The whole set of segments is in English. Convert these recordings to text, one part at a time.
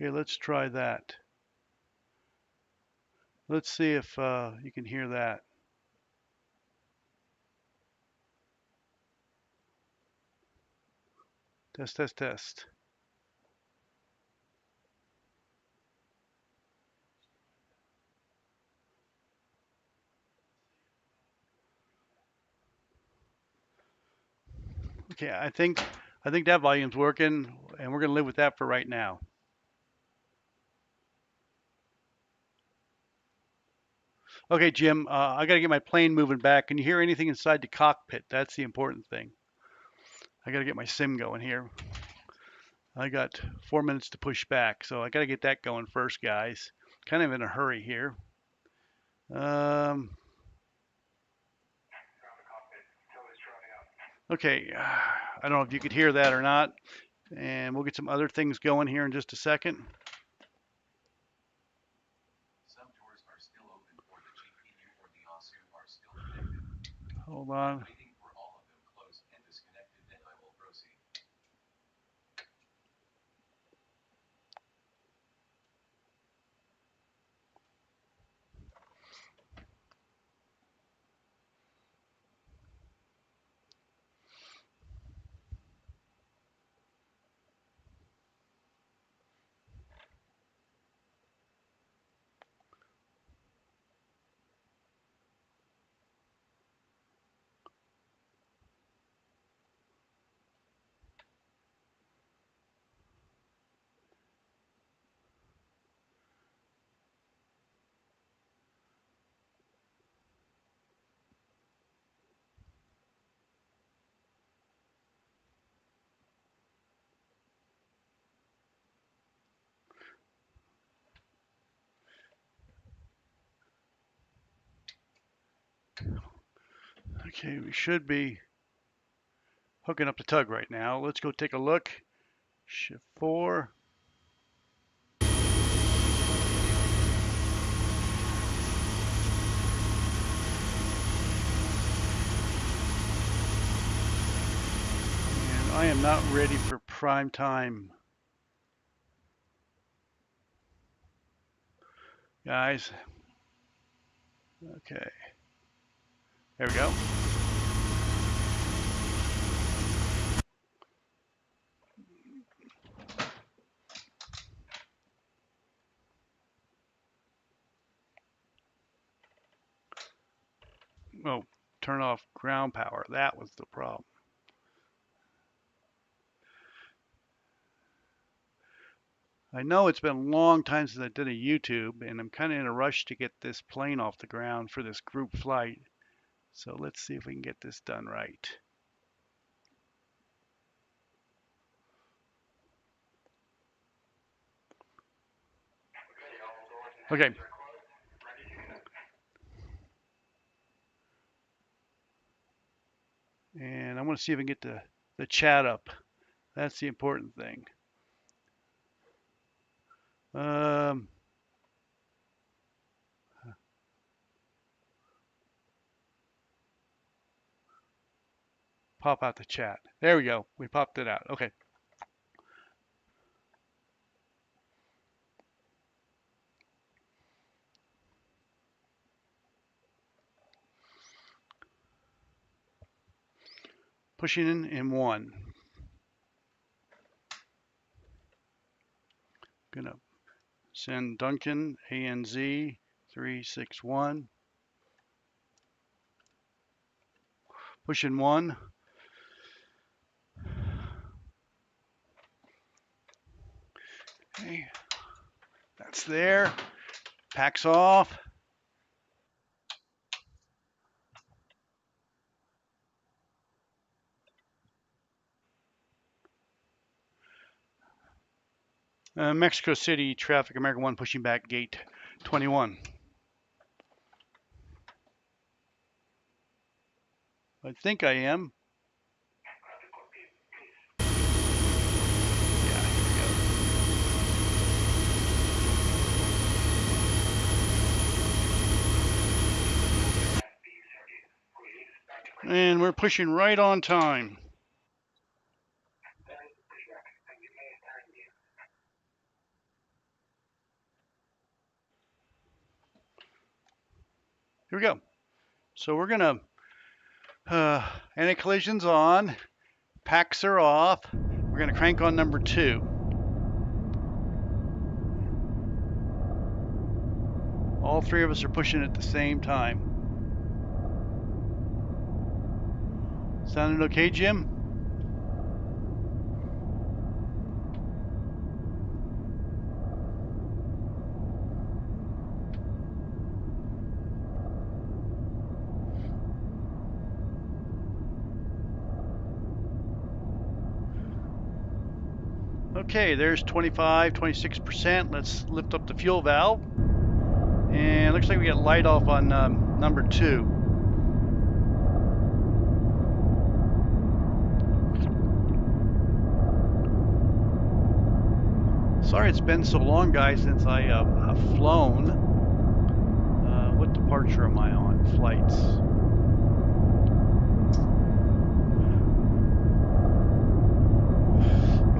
Okay, let's try that. Let's see if you can hear that. Test, test, test. Okay, I think that volume's working, and we're gonna live with that for right now. Okay, Jim, I gotta get my plane moving back. Can you hear anything inside the cockpit? That's the important thing. I gotta get my sim going here. I got 4 minutes to push back, so I gotta get that going first, guys. Kind of in a hurry here. Okay, I don't know if you could hear that or not, and we'll get some other things going here in just a second. Some doors are still open for the GPU or the ASU are still connected. Hold on. Waiting for all of them closed and disconnected, then I will proceed. Okay, we should be hooking up the tug right now. Let's go take a look. Shift 4. And I am not ready for prime time, guys. Okay, there we go. Oh, turn off ground power. That was the problem. I know it's been a long time since I did a YouTube, and I'm kind of in a rush to get this plane off the ground for this group flight. So let's see if we can get this done right. Okay. And I want to see if I can get the chat up. That's the important thing. Pop out the chat. There we go. We popped it out. Okay. Pushing in 1. Gonna send Duncan ANZ 361. Pushing 1. Okay. That's there. Packs off. Mexico City traffic, American 1 pushing back gate 21. I think I am. Yeah, here we go. And we're pushing right on time. Here we go. So we're gonna anti-collision's on, packs are off. We're gonna crank on number 2. All 3 of us are pushing at the same time. Sounding okay, Jim? Okay, there's 25, 26%. Let's lift up the fuel valve. And it looks like we got light off on number 2. Sorry it's been so long, guys, since I have flown. What departure am I on? Flights.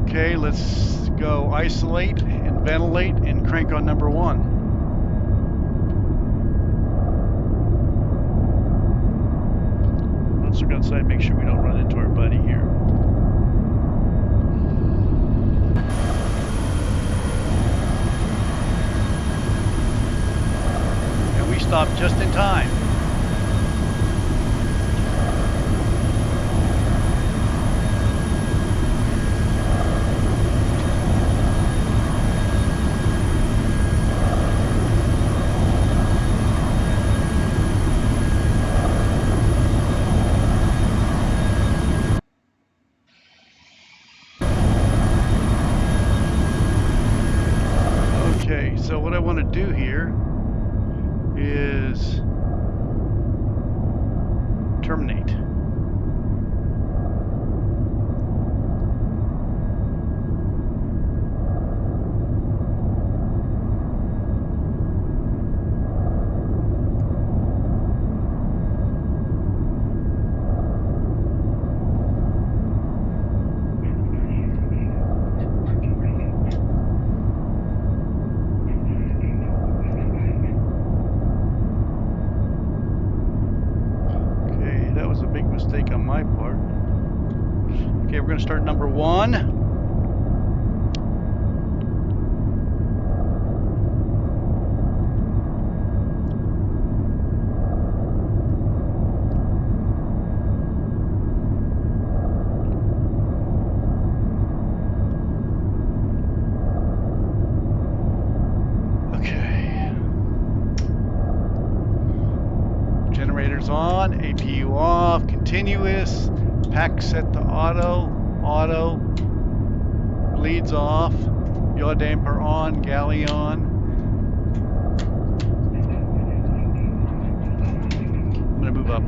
Okay, let's go isolate and ventilate and crank on number 1. Let's look outside, make sure we don't run into our buddy here. And we stopped just in time. Okay, so what I want to do here is terminate. Mistake on my part. Okay, we're going to start number 1. Okay. Generators on, APU off, continuous, pack set to auto, bleeds off, yaw damper on, galley on. I'm going to move up.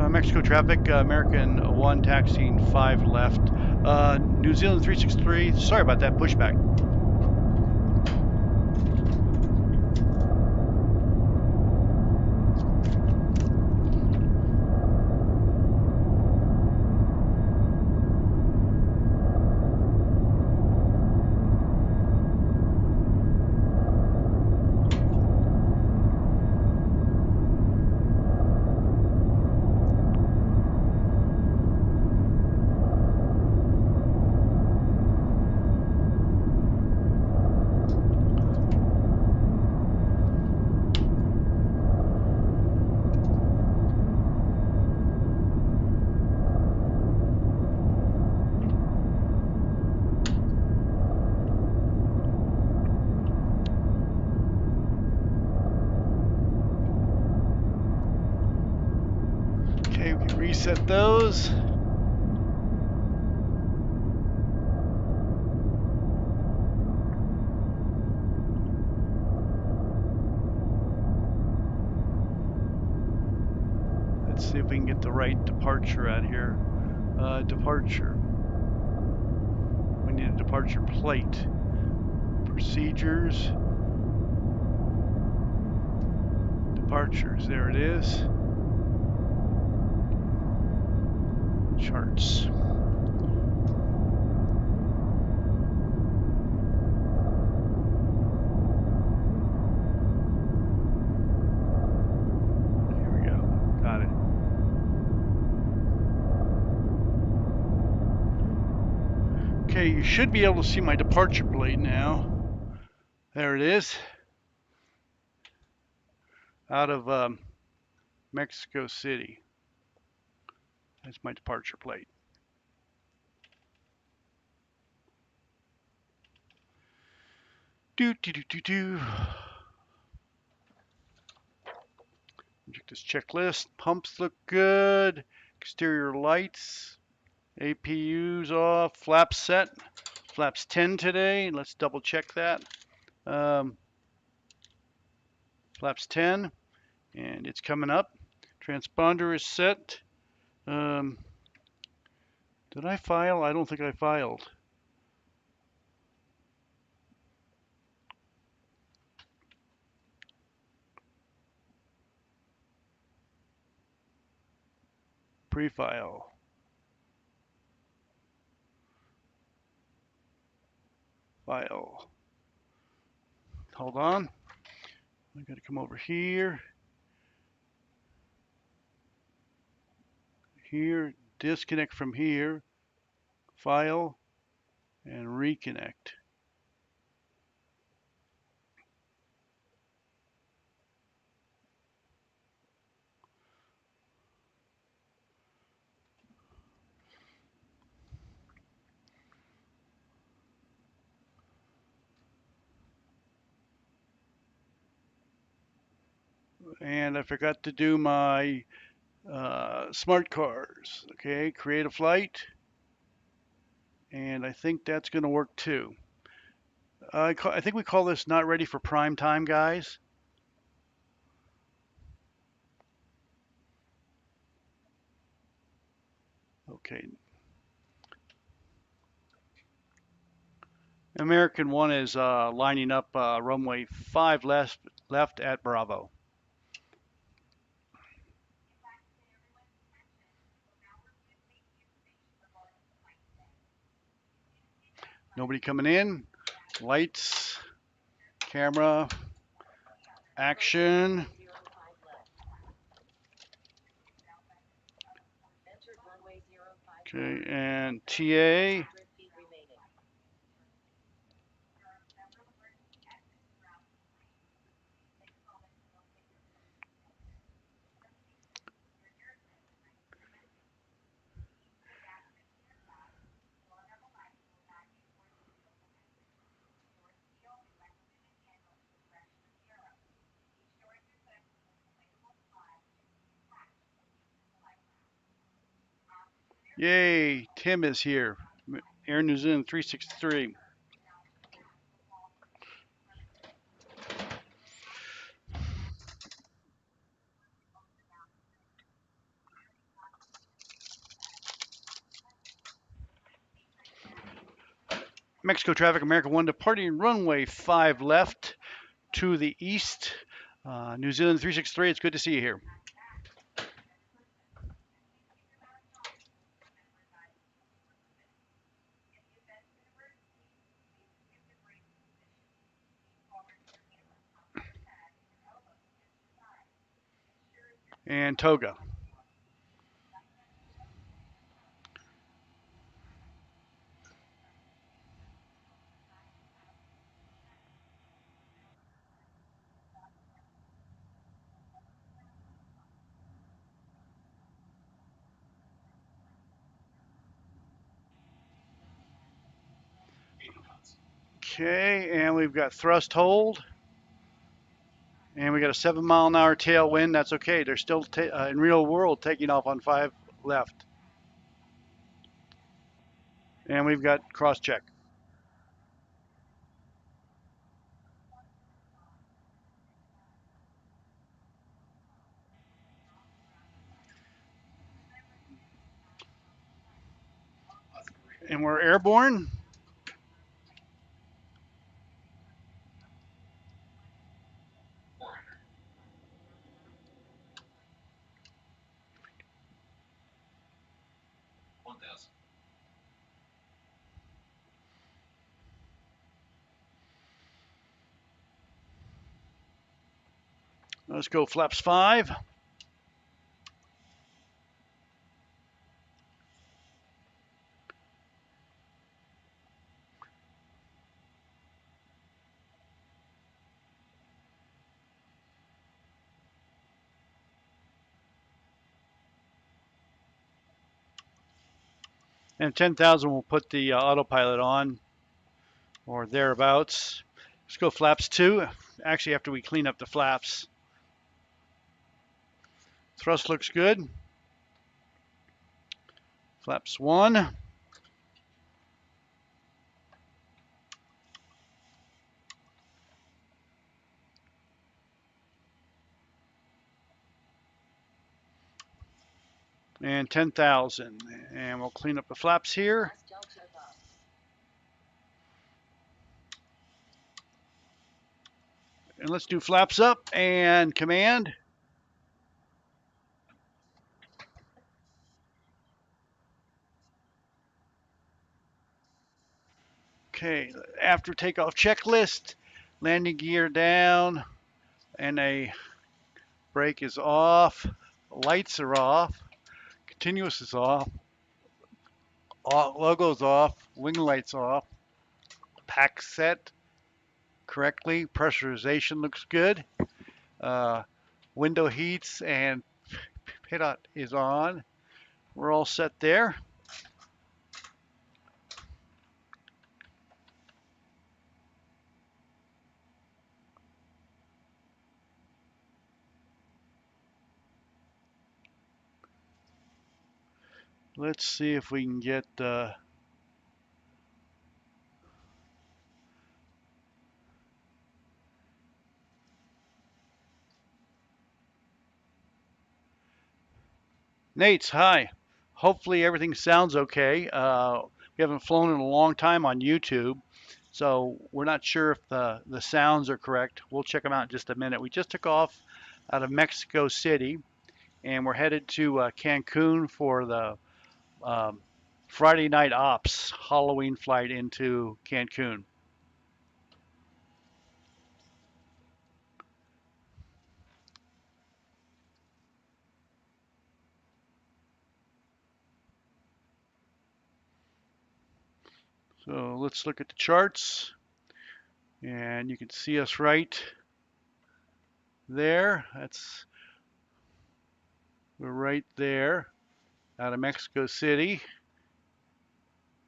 Mexico traffic, American 1 taxiing 5 left. New Zealand 363, sorry about that, pushback. Okay, we can reset those. Let's see if we can get the right departure out here. Departure. We need a departure plate. Procedures. Departures, there it is. Charts. Here we go. Got it. Okay, you should be able to see my departure plate now. There it is. Out of Mexico City. That's my departure plate. Check this checklist. Pumps look good. Exterior lights. APU's off. Flaps set. Flaps 10 today. Let's double check that. Flaps 10. And it's coming up. Transponder is set. Did I file? I don't think I filed. Pre-file. File. Hold on. I gotta come over here. Here. Disconnect from here. File. And reconnect. And I forgot to do my smart cars. Okay, create a flight. And I think that's going to work too. I think we call this not ready for prime time, guys. Okay. American 1 is lining up runway 5 left at Bravo. Nobody coming in. Lights, camera, action. Okay, and TA. Yay, Tim is here. Air New Zealand 363. Mexico traffic, American 1 departing runway 5 left to the east. New Zealand 363, it's good to see you here. And Toga. Okay, and we've got thrust hold. And we got a 7-mile-an-hour tailwind. That's okay. They're still in real world taking off on 5 left. And we've got cross check. And we're airborne. 1000. Let's go flaps 5. And 10,000 will put the autopilot on or thereabouts. Let's go flaps 2. Actually, after we clean up the flaps. Thrust looks good. Flaps 1. And 10,000. And we'll clean up the flaps here. And let's do flaps up and command. Okay, after takeoff checklist, landing gear down, and a brake is off, lights are off, continuous is off, logo's off, wing lights off, pack set correctly, pressurization looks good, uh, window heats and pitot is on. We're all set there. Let's see if we can get Nate's, hi. Hopefully everything sounds okay. We haven't flown in a long time on YouTube, so we're not sure if the sounds are correct. We'll check them out in just a minute. We just took off out of Mexico City, and we're headed to Cancun for the um, Friday night ops Halloween flight into Cancun. So let's look at the charts, and you can see us right there. We're right there out of Mexico City,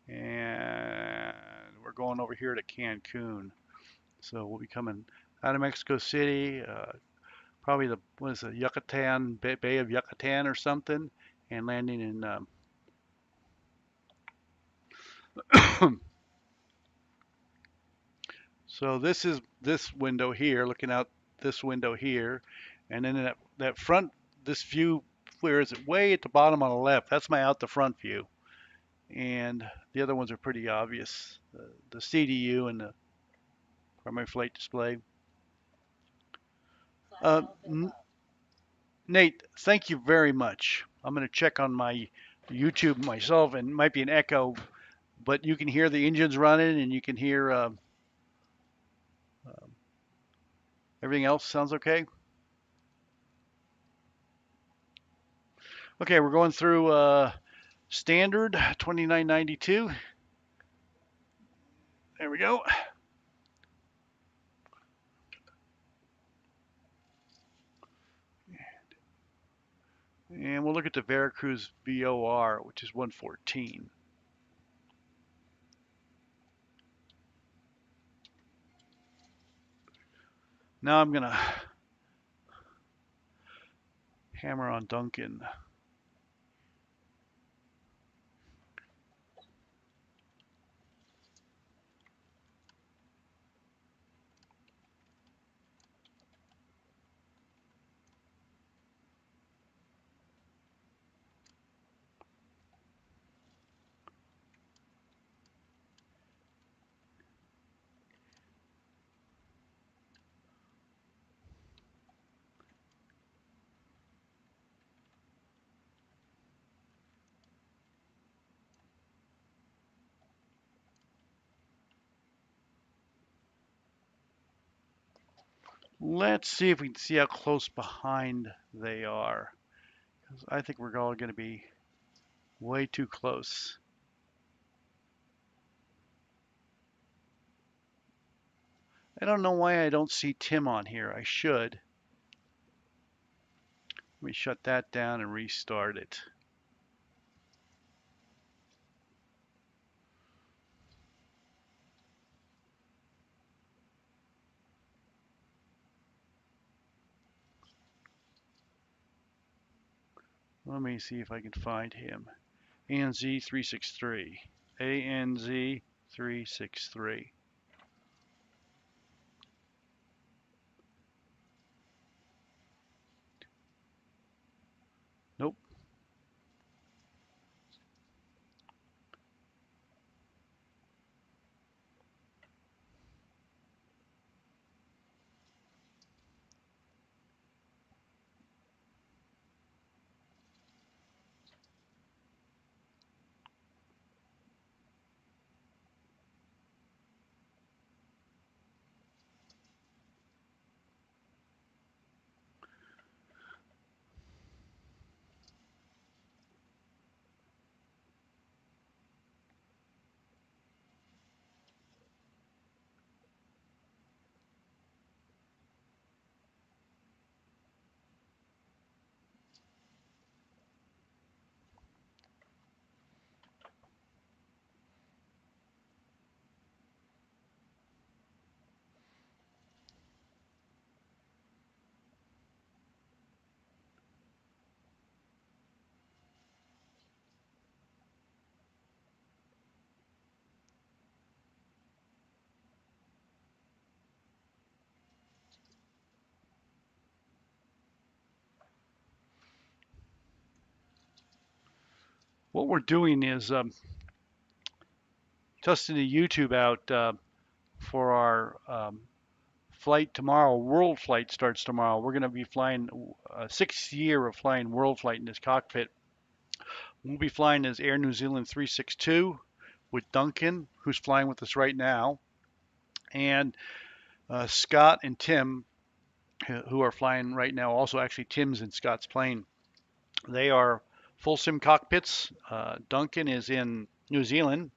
and we're going over here to Cancun. So we'll be coming out of Mexico City, probably what is it, Yucatan, Bay of Yucatan or something, and landing in. So this is this window here, looking out this window here, and then that front, this view, where is it? Way at the bottom on the left. That's my out the front view, and the other ones are pretty obvious. The CDU and the primary flight display. Uh, Nate, thank you very much. I'm going to check on my YouTube myself, and it might be an echo, but you can hear the engines running, and you can hear everything else. Sounds okay? Okay, we're going through standard 2992. There we go. And we'll look at the Veracruz VOR, which is 114. Now I'm going to hammer on Duncan. Let's see if we can see how close behind they are. 'Cause I think we're all going to be way too close. I don't know why I don't see Tim on here. I should. Let me shut that down and restart it. Let me see if I can find him. ANZ363. ANZ363. Nope. What we're doing is testing the YouTube out for our flight tomorrow. World flight starts tomorrow. We're going to be flying a sixth year of flying world flight in this cockpit. We'll be flying as Air New Zealand 362 with Duncan, who's flying with us right now, and Scott and Tim, who are flying right now. Also, actually, Tim's in Scott's plane. They are full sim cockpits. Duncan is in New Zealand,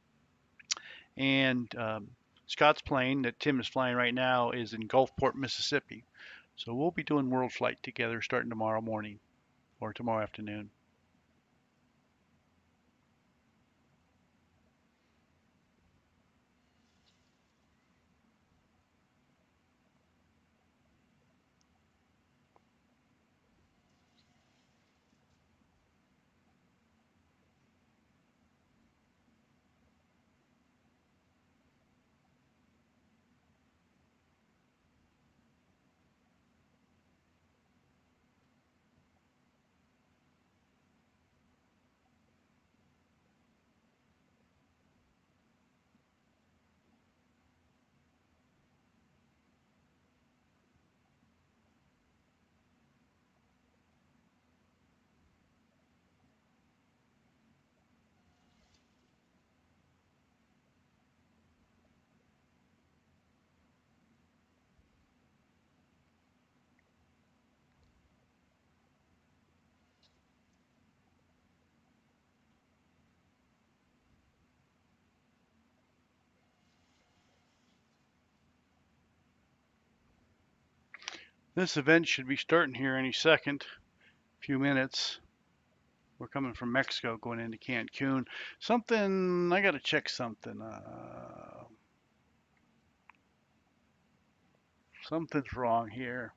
and Scott's plane that Tim is flying right now is in Gulfport, Mississippi. So we'll be doing world flight together starting tomorrow morning or tomorrow afternoon. This event should be starting here any second, few minutes. We're coming from Mexico going into Cancun. I got to check something. Something's wrong here.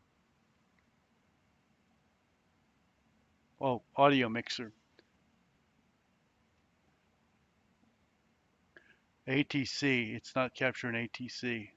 Oh, audio mixer. ATC. It's not capturing ATC.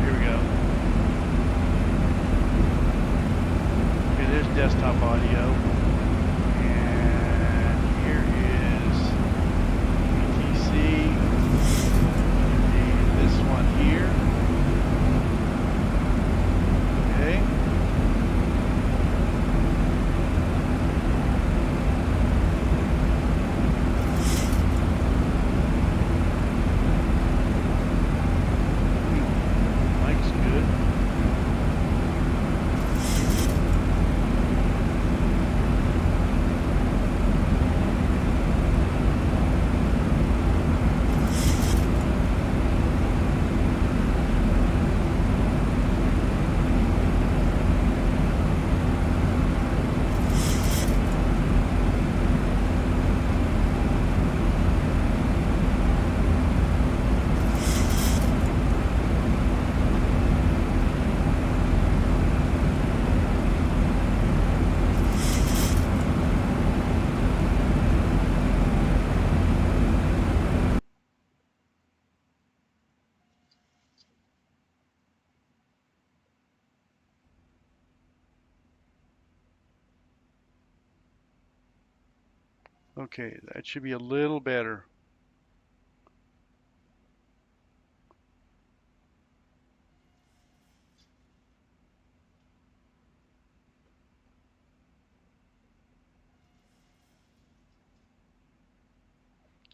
Here we go. Okay, there's desktop audio. And here is Okay, that should be a little better.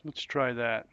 Let's try that.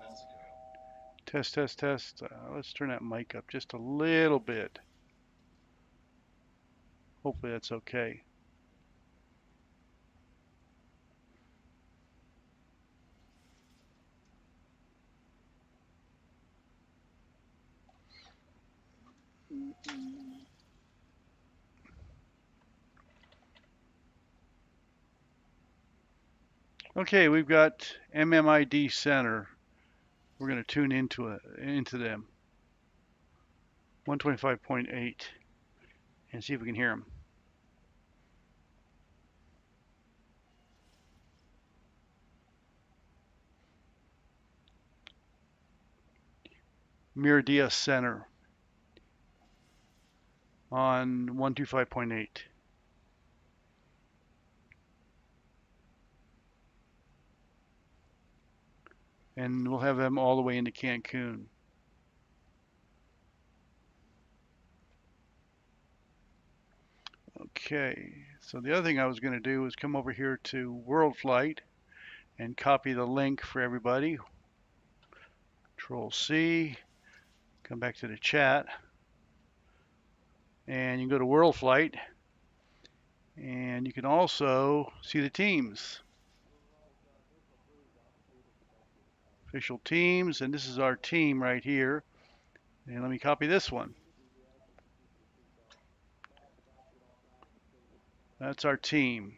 That's a go. Test, test, test. Let's turn that mic up just a little bit. Hopefully that's okay. Okay, we've got MMID center. We're going to tune into them. 125.8 and see if we can hear them. Miradia center on 125.8. And we'll have them all the way into Cancun. Okay, so the other thing I was going to do is come over here to World Flight and copy the link for everybody. Control C, come back to the chat, and you can go to World Flight, and you can also see the teams. Official teams, and this is our team right here. And let me copy this one. That's our team.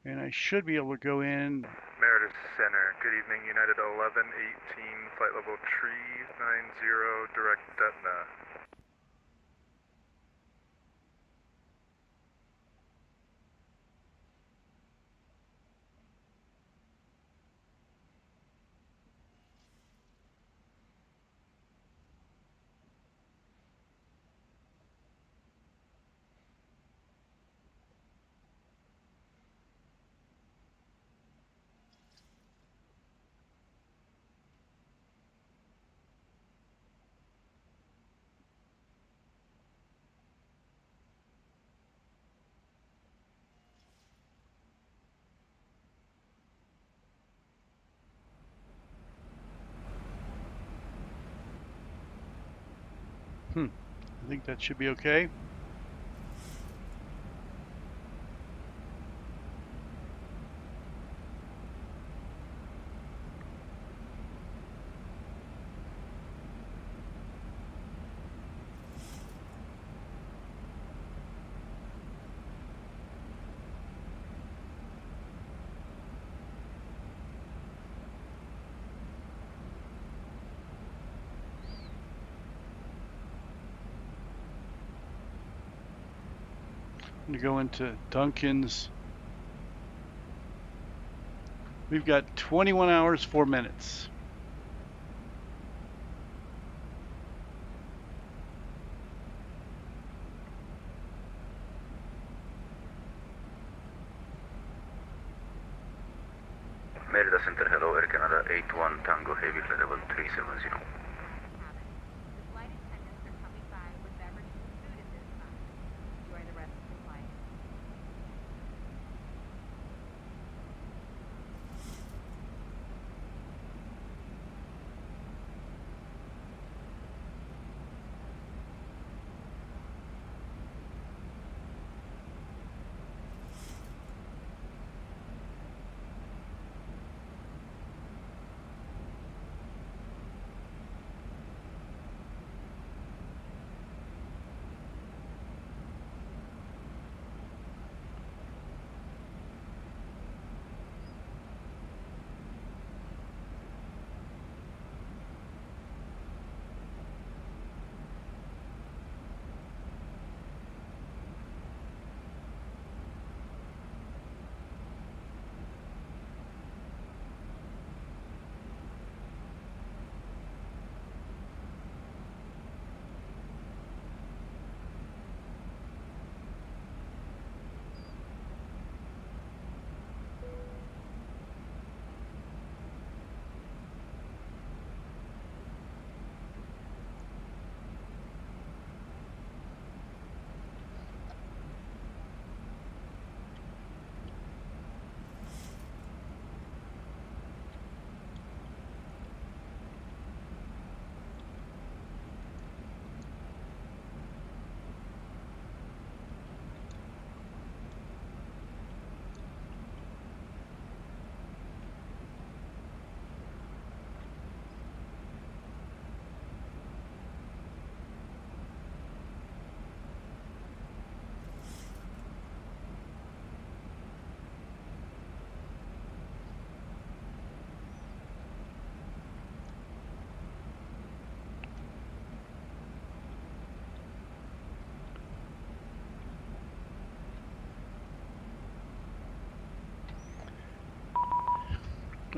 And I should be able to go in. Meredith Center, good evening, United 1118, flight level tree 90, direct Etna. I think that should be okay. I'm going to go into Duncan's. We've got 21 hours, 4 minutes. Merida Center, hello, Air Canada 81 Tango Heavy, level 370. The flight attendants are coming by with beverages and food at this time. Enjoy the rest of the flight.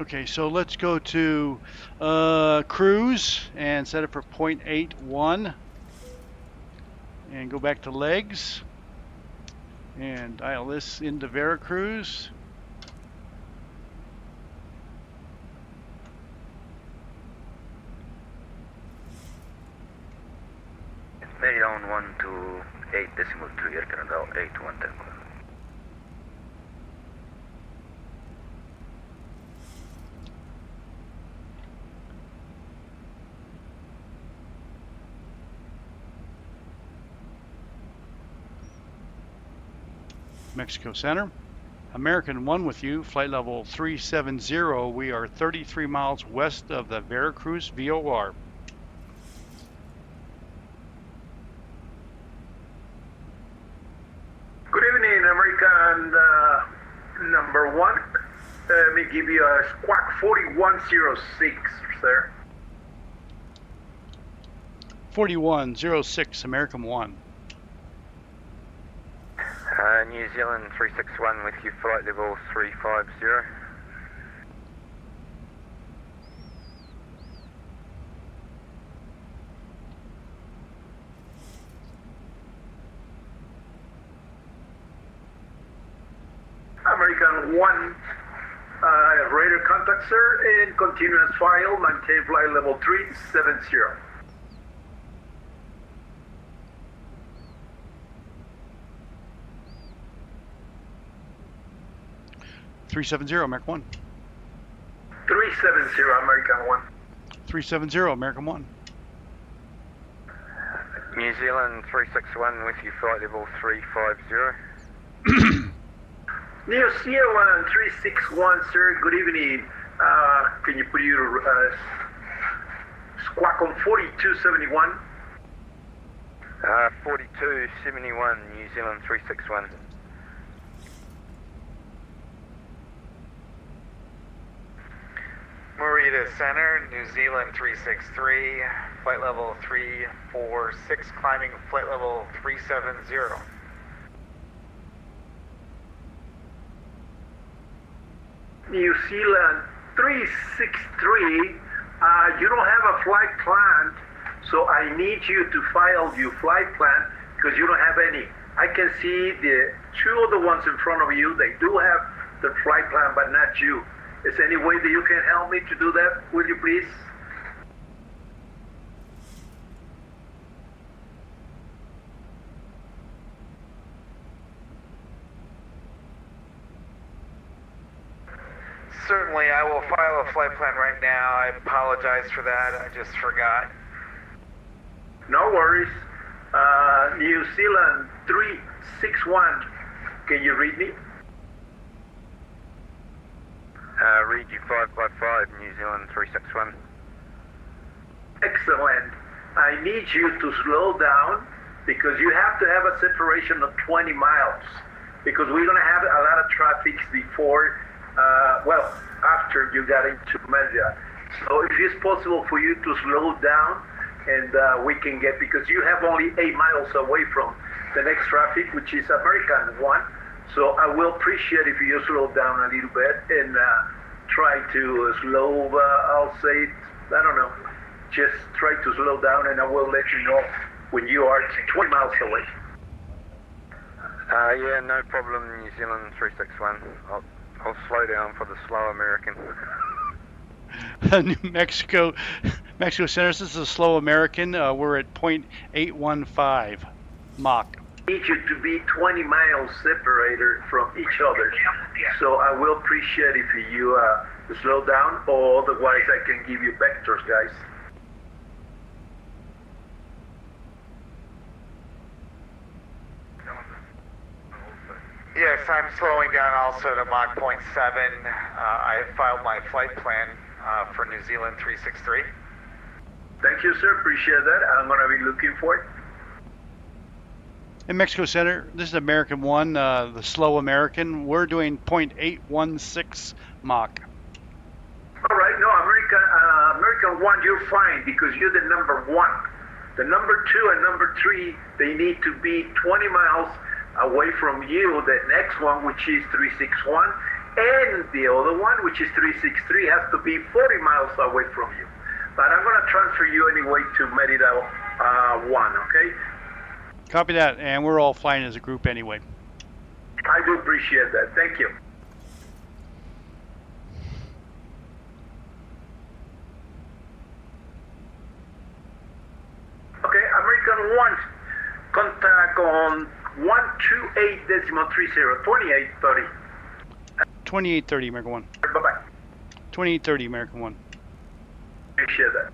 Okay, so let's go to cruise and set it for 0.81 and go back to legs and dial this into Veracruz. Meridian 128.3 Air Canada 81 Tango. Mexico Center. American 1 with you, flight level 370. We are 33 miles west of the Veracruz VOR. Good evening, American number 1. Let me give you a squawk 4106, sir. 4106, American 1. New Zealand 361 with you, flight level 350. American 1, radar contact, sir, and continuous file, maintain flight level 370. 370, American 1. 370, American 1. 370, American 1. New Zealand 361 with you, flight level 350. New Zealand 361, sir, good evening. Can you put your squawk on 4271? 4271, New Zealand 361. Morita Center, New Zealand 363, flight level 346, climbing flight level 370. New Zealand 363, you don't have a flight plan, so I need you to file your flight plan because you don't have any. I can see the two of the ones in front of you, they do have the flight plan, but not you. Is there any way that you can help me to do that, will you please? Certainly, I will file a flight plan right now. I apologize for that. I just forgot. No worries. New Zealand 361, can you read me? Read you 555, New Zealand 361. Excellent. I need you to slow down because you have to have a separation of 20 miles because we're going to have a lot of traffic before, after you got into Merida. So if it's possible for you to slow down and we can get, because you have only 8 miles away from the next traffic, which is American 1. So I will appreciate if you slow down a little bit and try to slow, I'll say, I don't know, just try to slow down and I will let you know when you are 20 miles away. Yeah, no problem, New Zealand 361. I'll slow down for the slow American. New Mexico Center, this is a slow American. We're at 0.815 Mach. I need you to be 20 miles separated from each other. So I will appreciate if you slow down, or otherwise I can give you vectors, guys. Yes, I'm slowing down also to Mach 0.7. I filed my flight plan for New Zealand 363. Thank you, sir. Appreciate that. I'm going to be looking for it. In Mexico Center, this is American 1, the slow American. We're doing 0.816 Mach. All right, no, American 1, you're fine because you're the number 1. The number 2 and number 3, they need to be 20 miles away from you. The next one, which is 361, and the other one, which is 363, has to be 40 miles away from you. But I'm going to transfer you anyway to Merida 1, okay? Copy that, and we're all flying as a group anyway. I do appreciate that. Thank you. Okay, American 1, contact on 128.30, 2830. 2830, American 1. Bye-bye. 2830, American 1. Appreciate that.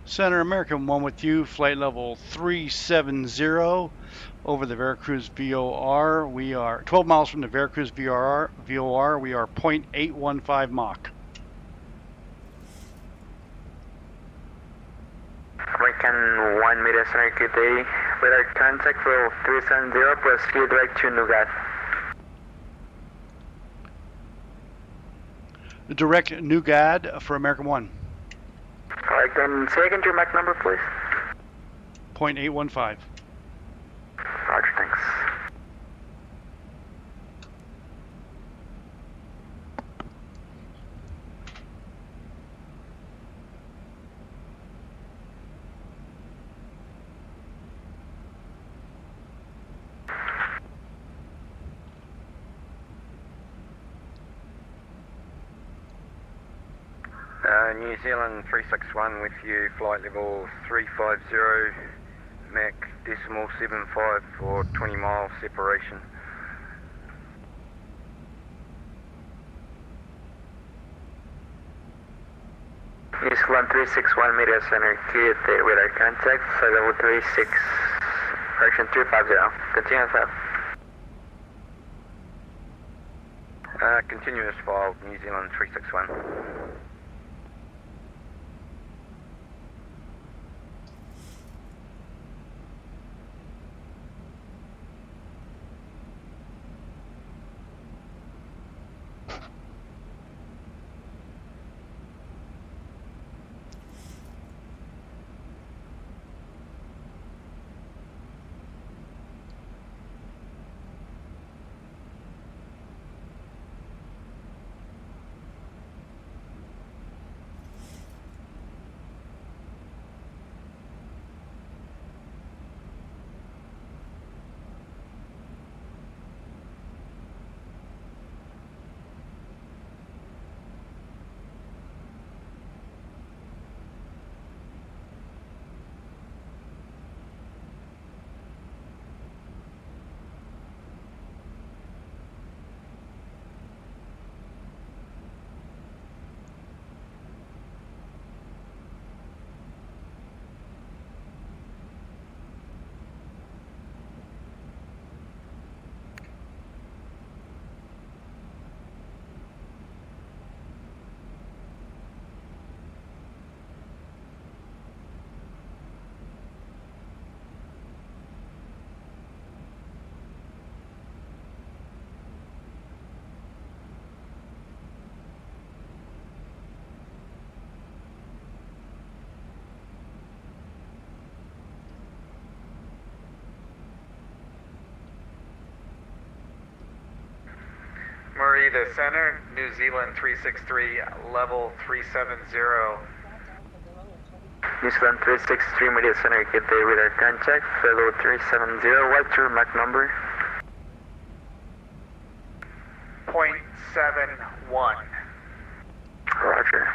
Center American 1 with you, flight level 370 over the Veracruz VOR. We are 12 miles from the Veracruz VOR. We are 0.815 Mach. American 1 Media Center QT, with our contact for 370, proceed direct to Nougat. Direct Nougat for American 1. Alright, then say again your Mach number, please. 0.815. Roger, thanks. New Zealand 361 with you, flight level 350, Mach decimal 75 for 20 mile separation. New Zealand 361 Media Center QT with our contact, flight level 36, correction 350. Continue south. Continuous file, New Zealand 361. Merida Center, New Zealand 363, level 370. New Zealand 363 Media Center QT with our contact, flight level 370. What's your Mach number? 0.71. Roger.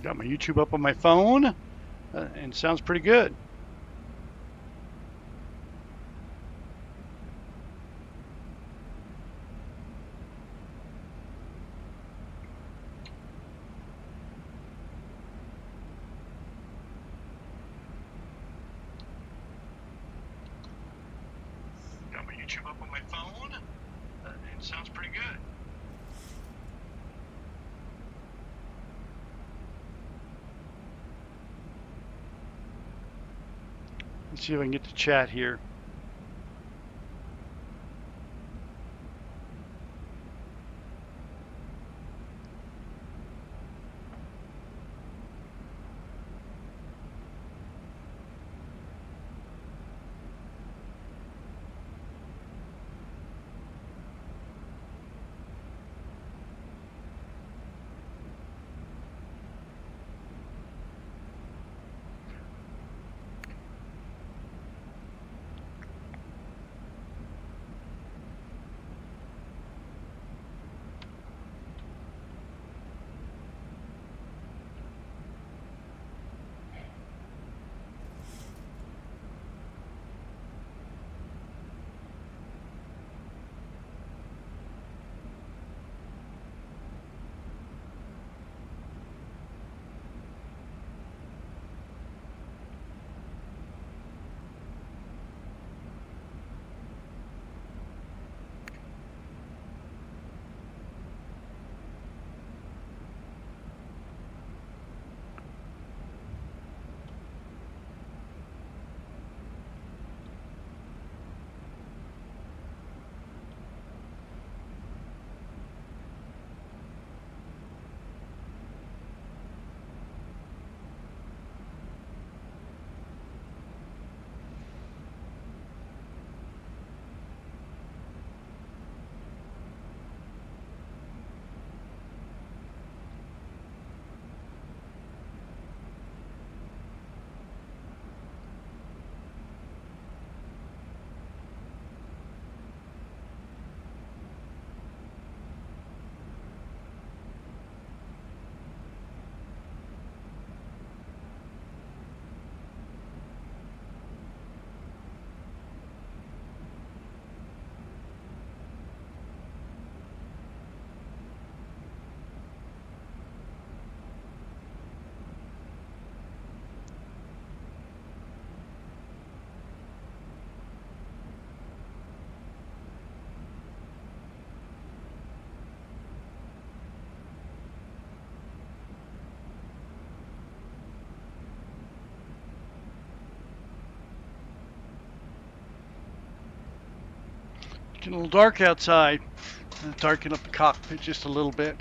Got my YouTube up on my phone, and sounds pretty good. Got my YouTube up on my phone, and sounds pretty good. Let's see if I can get to chat here. Getting a little dark outside. Darken up the cockpit just a little bit.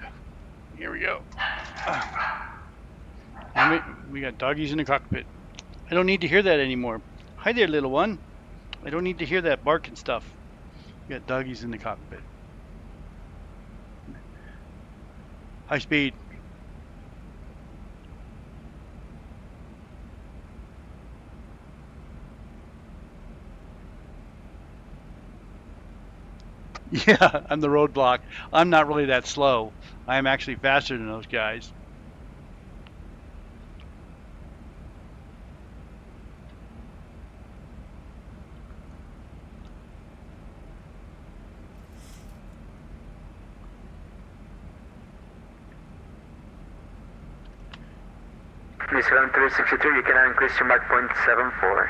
Here we go. We got doggies in the cockpit. I don't need to hear that anymore. Hi there, little one. I don't need to hear that barking stuff. We got doggies in the cockpit. High speed. Yeah, I'm the roadblock. I'm not really that slow. I am actually faster than those guys. New Zealand 363, you can now increase your Mach 0.74.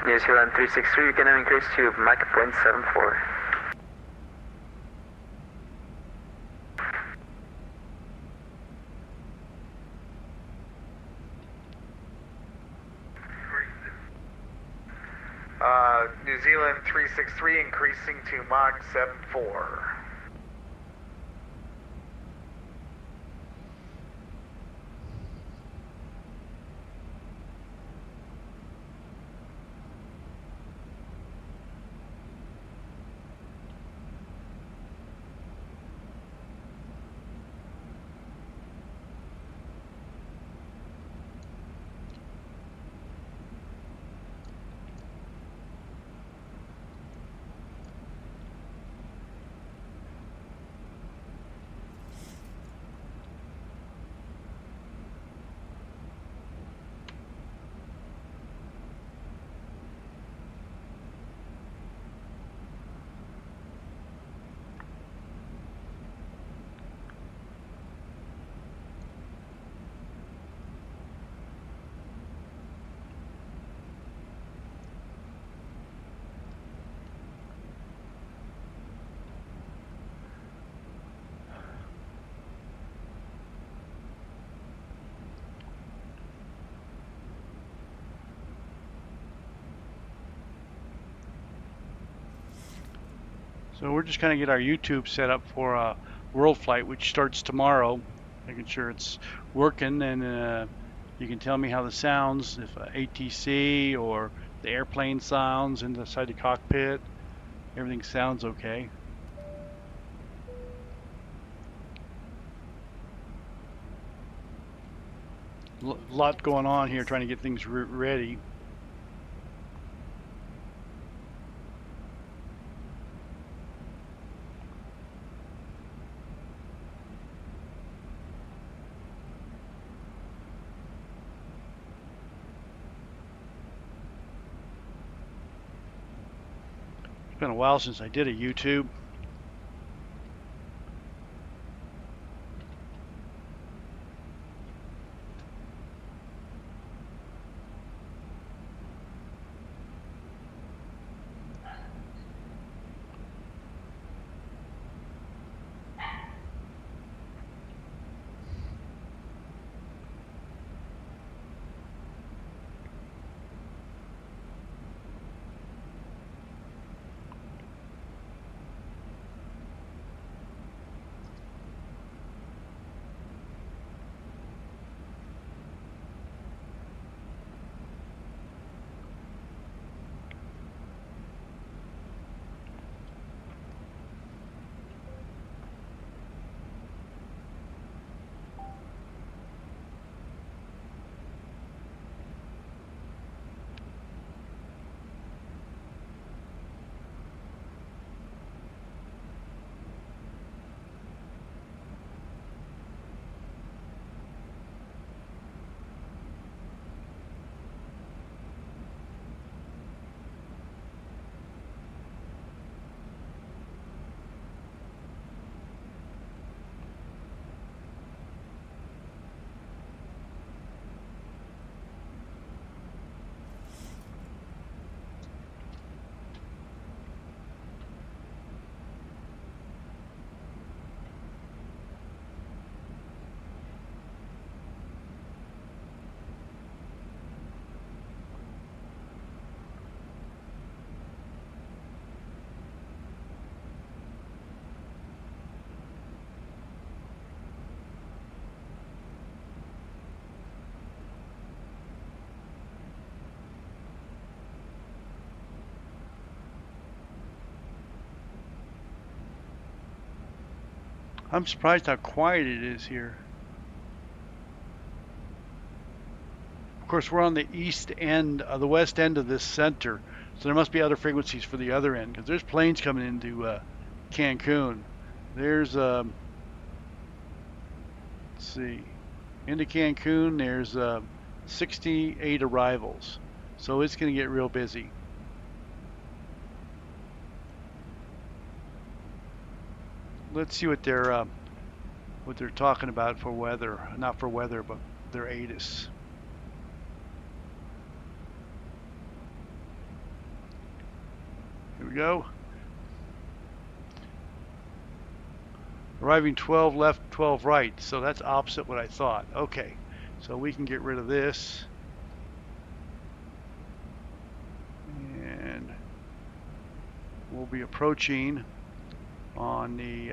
New Zealand 363, you can now increase to Mach 0.74. New Zealand 363 increasing to Mach 74. So we're just kind of get our YouTube set up for World Flight, which starts tomorrow, making sure it's working, and you can tell me how the sounds, if ATC or the airplane sounds inside the cockpit, everything sounds okay. Lot going on here, trying to get things ready. It's been a while since I did a YouTube. I'm surprised how quiet it is here. Of course, we're on the east end, the west end of this center, so there must be other frequencies for the other end, because there's planes coming into Cancun. There's, let's see, into Cancun, there's 68 arrivals, so it's going to get real busy. Let's see what they're talking about for weather. Not for weather, but their ATIS. Here we go. Arriving 12 left, 12 right. So that's opposite what I thought. Okay, so we can get rid of this. And we'll be approaching on the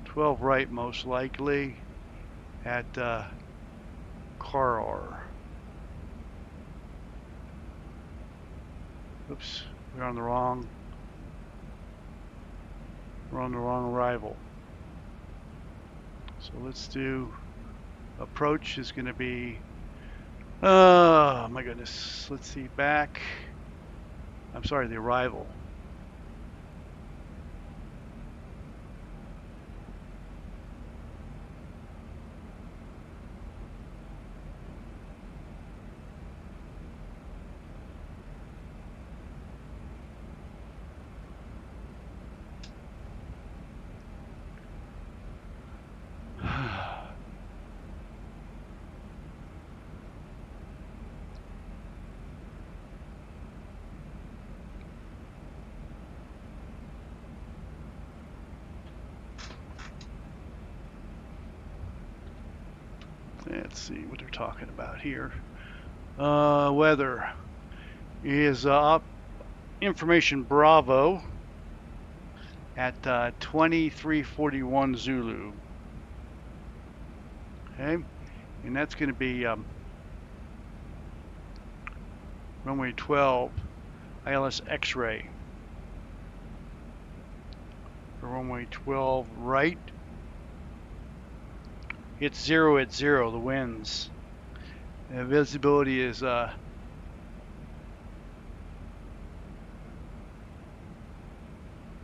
12 right, most likely at Caror. Oops, we're on the wrong arrival. So let's do approach is going to be, oh my goodness, let's see, back. I'm sorry, the arrival. Let's see what they're talking about here. Weather is information Bravo at 2341 Zulu. Okay, and that's going to be runway 12, ILS X-ray. For runway 12 right. It's 0 at 0, the winds. And visibility is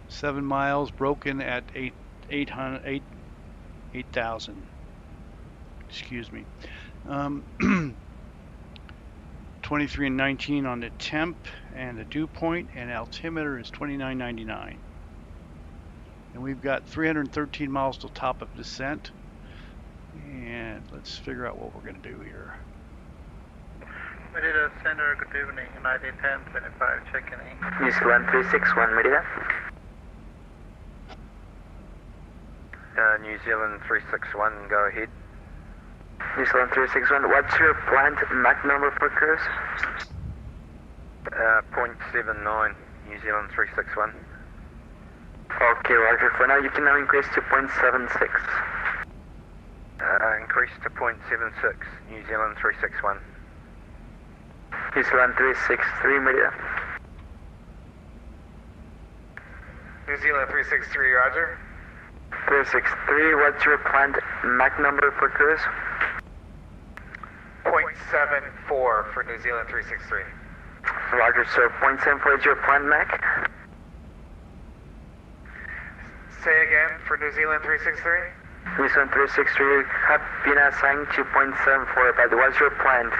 7 miles, broken at 8,000. Excuse me. 23 and 19 on the temp and the dew point, and altimeter is 29.99. And we've got 313 miles till top of descent. And let's figure out what we're going to do here. Merida Center, good evening. United 1025 checking in. New Zealand 361, Merida. New Zealand 361, go ahead. New Zealand 361, what's your planned Mach number for cruise? 0.79, New Zealand 361. Okay, roger. For now, you can now increase to 0.76. Increase to 0.76, New Zealand 361. New Zealand 363, Merida. New Zealand 363, roger. 363, what's your planned Mach number for cruise? 0.74 for New Zealand 363. Roger, so 0.74 is your planned Mach? Say again for New Zealand 363? New Zealand 363 have been assigned to 0.74, but what's your planned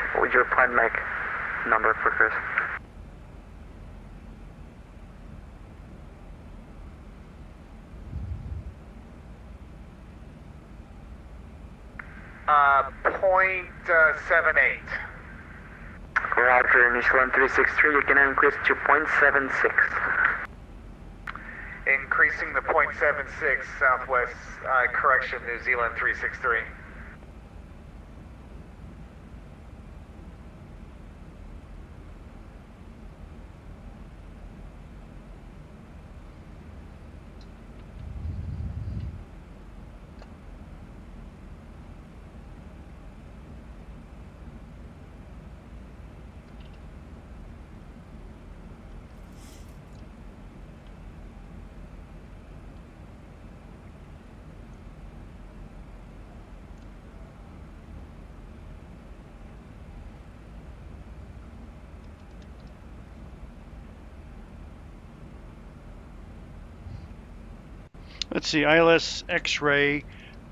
Mach number for cruise? .78. Roger, New Zealand 363, you can increase to 0.76. Increasing the 0.76 Southwest, correction, New Zealand 363. Let's see, ILS X-ray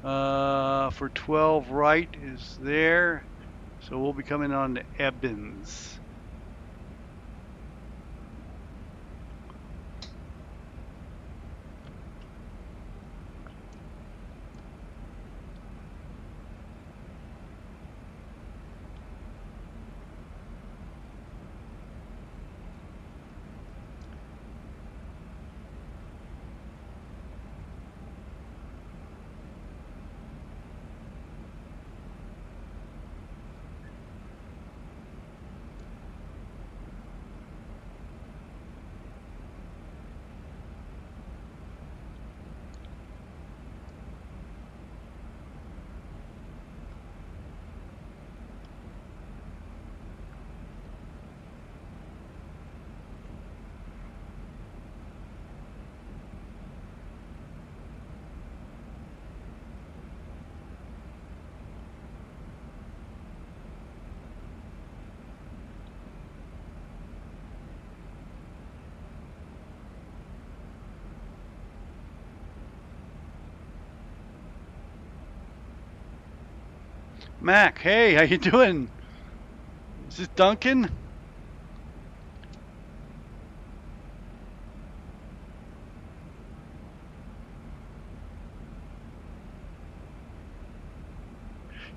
for 12 right is there. So we'll be coming on to Ebbins. Mac, hey, how you doing? Is this Duncan?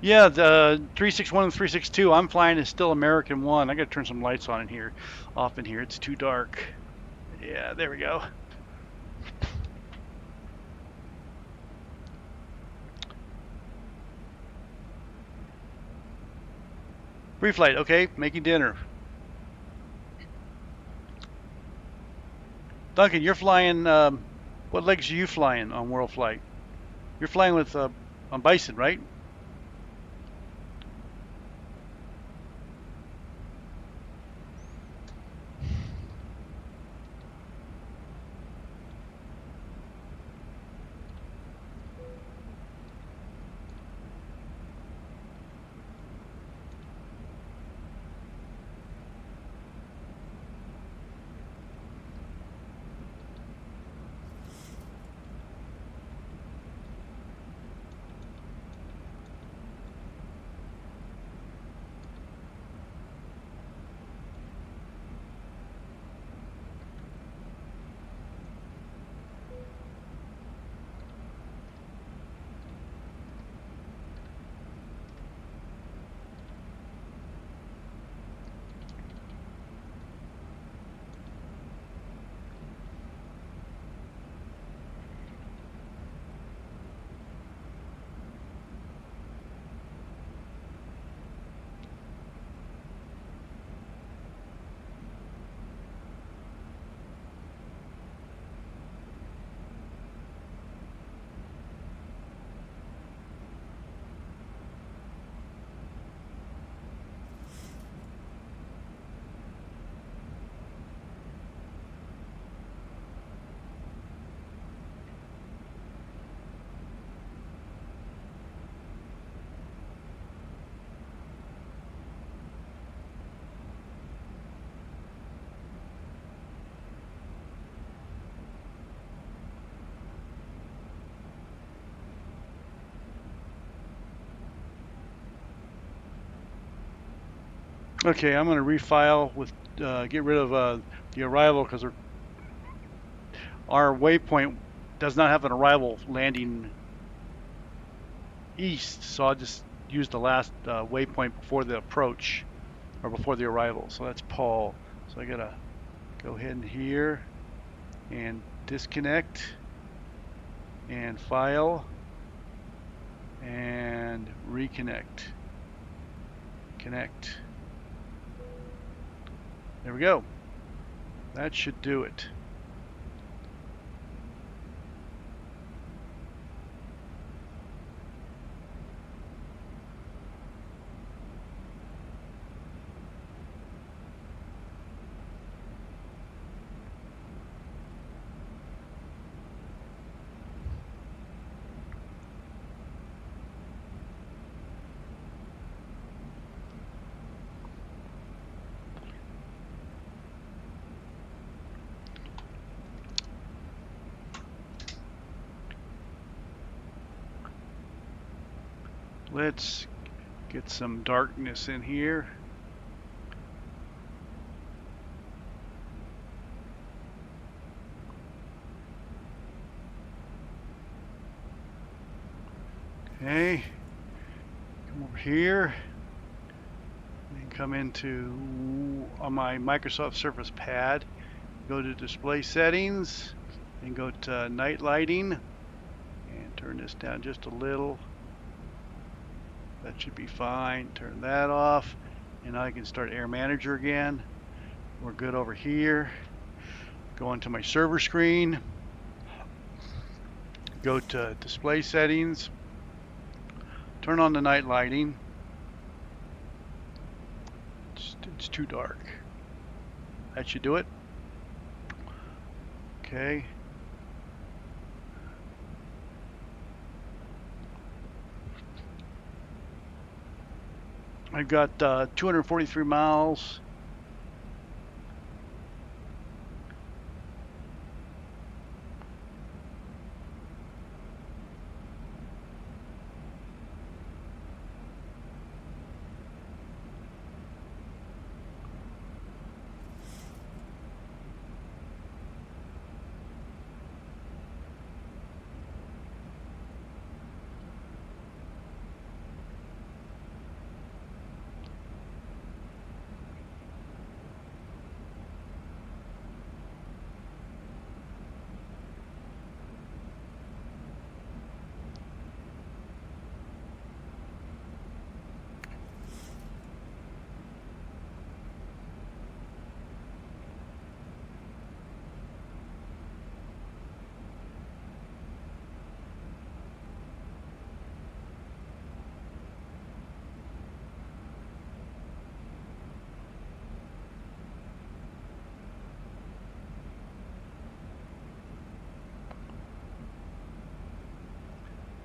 Yeah, the 361 and 362 I'm flying is still American 1. I gotta turn some lights on in here, off in here. It's too dark. Yeah, there we go. Brief flight, okay, making dinner. Duncan, you're flying. What legs are you flying on World Flight? You're flying with on Bison, right? Okay, I'm going to refile with get rid of the arrival because our waypoint does not have an arrival landing east, so I'll just use the last waypoint before the approach or before the arrival. So that's Paul. So I gotta go ahead and here and disconnect and file and reconnect. Connect. There we go. That should do it. Let's get some darkness in here. Okay, come over here and come into on my Microsoft Surface Pad. Go to display settings and go to night lighting and turn this down just a little. That should be fine. Turn that off and I can start Air Manager again. We're good over here. Go into my server screen. Go to display settings. Turn on the night lighting. It's too dark. That should do it. Okay. I've got 243 miles.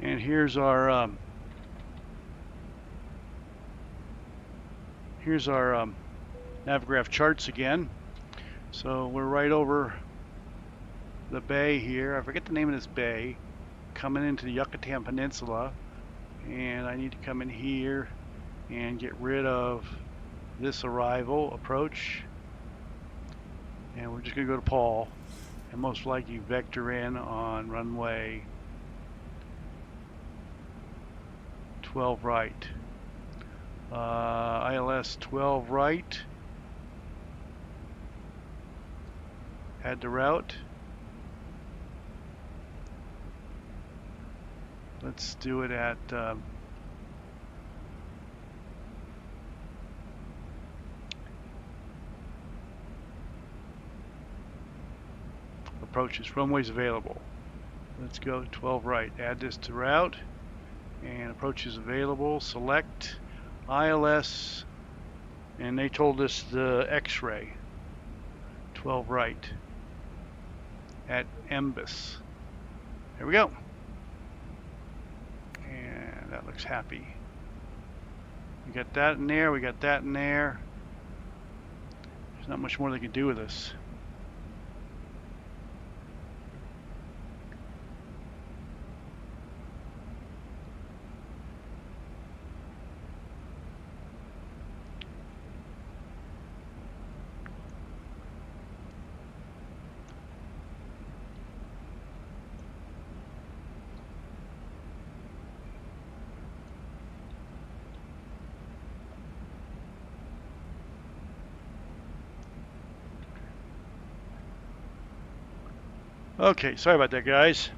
And here's our Navigraph charts again. So we're right over the bay here. I forget the name of this bay. Coming into the Yucatan Peninsula, and I need to come in here and get rid of this arrival approach, and we're just going to go to Paul and most likely vector in on runway 12 right. ILS 12 right. Add the route. Let's do it at approaches, runways available. Let's go 12 right. Add this to route and approaches available. Select ILS, and they told us the X-ray 12 right at Embus. There we go. And that looks happy. We got that in there, we got that in there. There's not much more they can do with us. Okay, sorry about that, guys.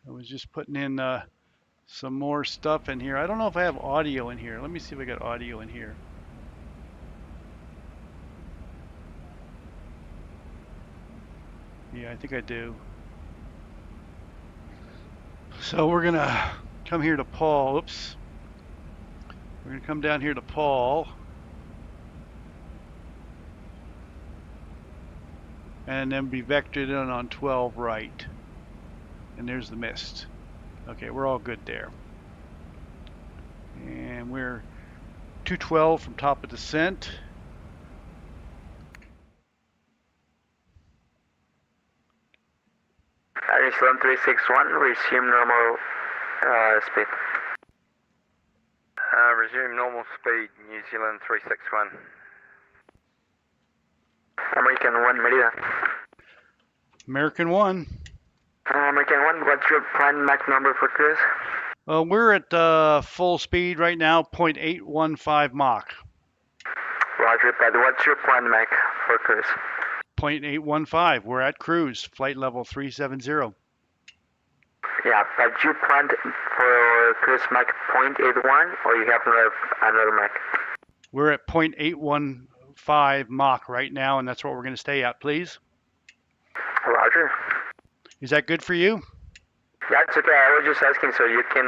I was just putting in some more stuff in here. I don't know if I have audio in here. Let me see if I got audio in here. Yeah, I think I do. So we're gonna come here to Paul. Oops. We're gonna come down here to Paul. And then be vectored in on 12 right. And there's the mist. Okay, we're all good there. And we're 212 from top of descent. Iceland 361, resume normal speed. Resume normal speed, New Zealand 361. American 1, Merida. American 1. American 1, what's your planned Mach number for cruise? We're at full speed right now, 0.815 Mach. Roger, but what's your planned Mach for cruise? 0.815. We're at cruise, flight level 370. Yeah, but you planned for cruise Mach 0.81 or you have another Mach? We're at 0.815 Mach right now, and that's what we're going to stay at, please. Roger. Is that good for you? Yeah, it's okay. I was just asking so you can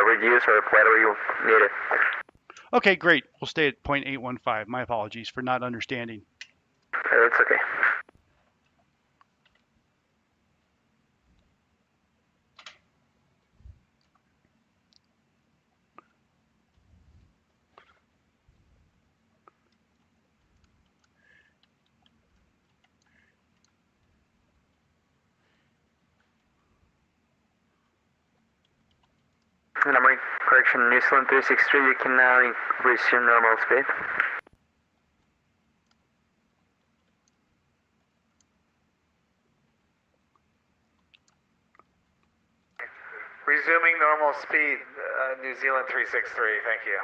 reduce or whatever you need it. Okay, great. We'll stay at 0.815. My apologies for not understanding. It's okay. Number correction, New Zealand 363, you can now resume normal speed. Resuming normal speed, New Zealand 363, thank you.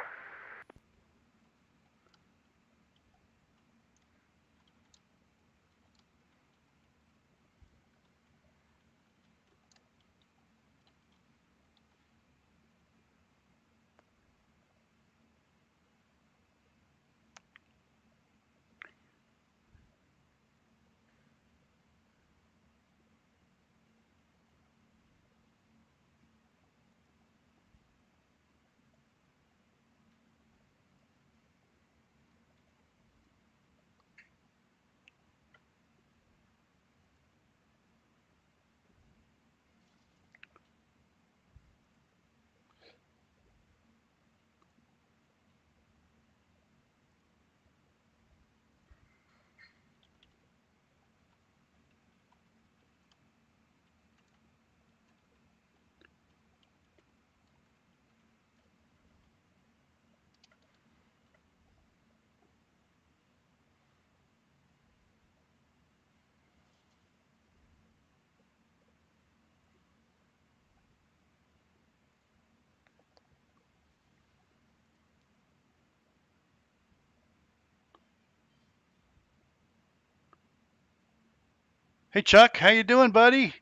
Hey Chuck, how you doing, buddy?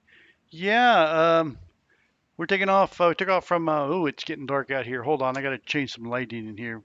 Yeah, we're taking off. We took off from. Oh, it's getting dark out here. Hold on, I gotta change some lighting in here.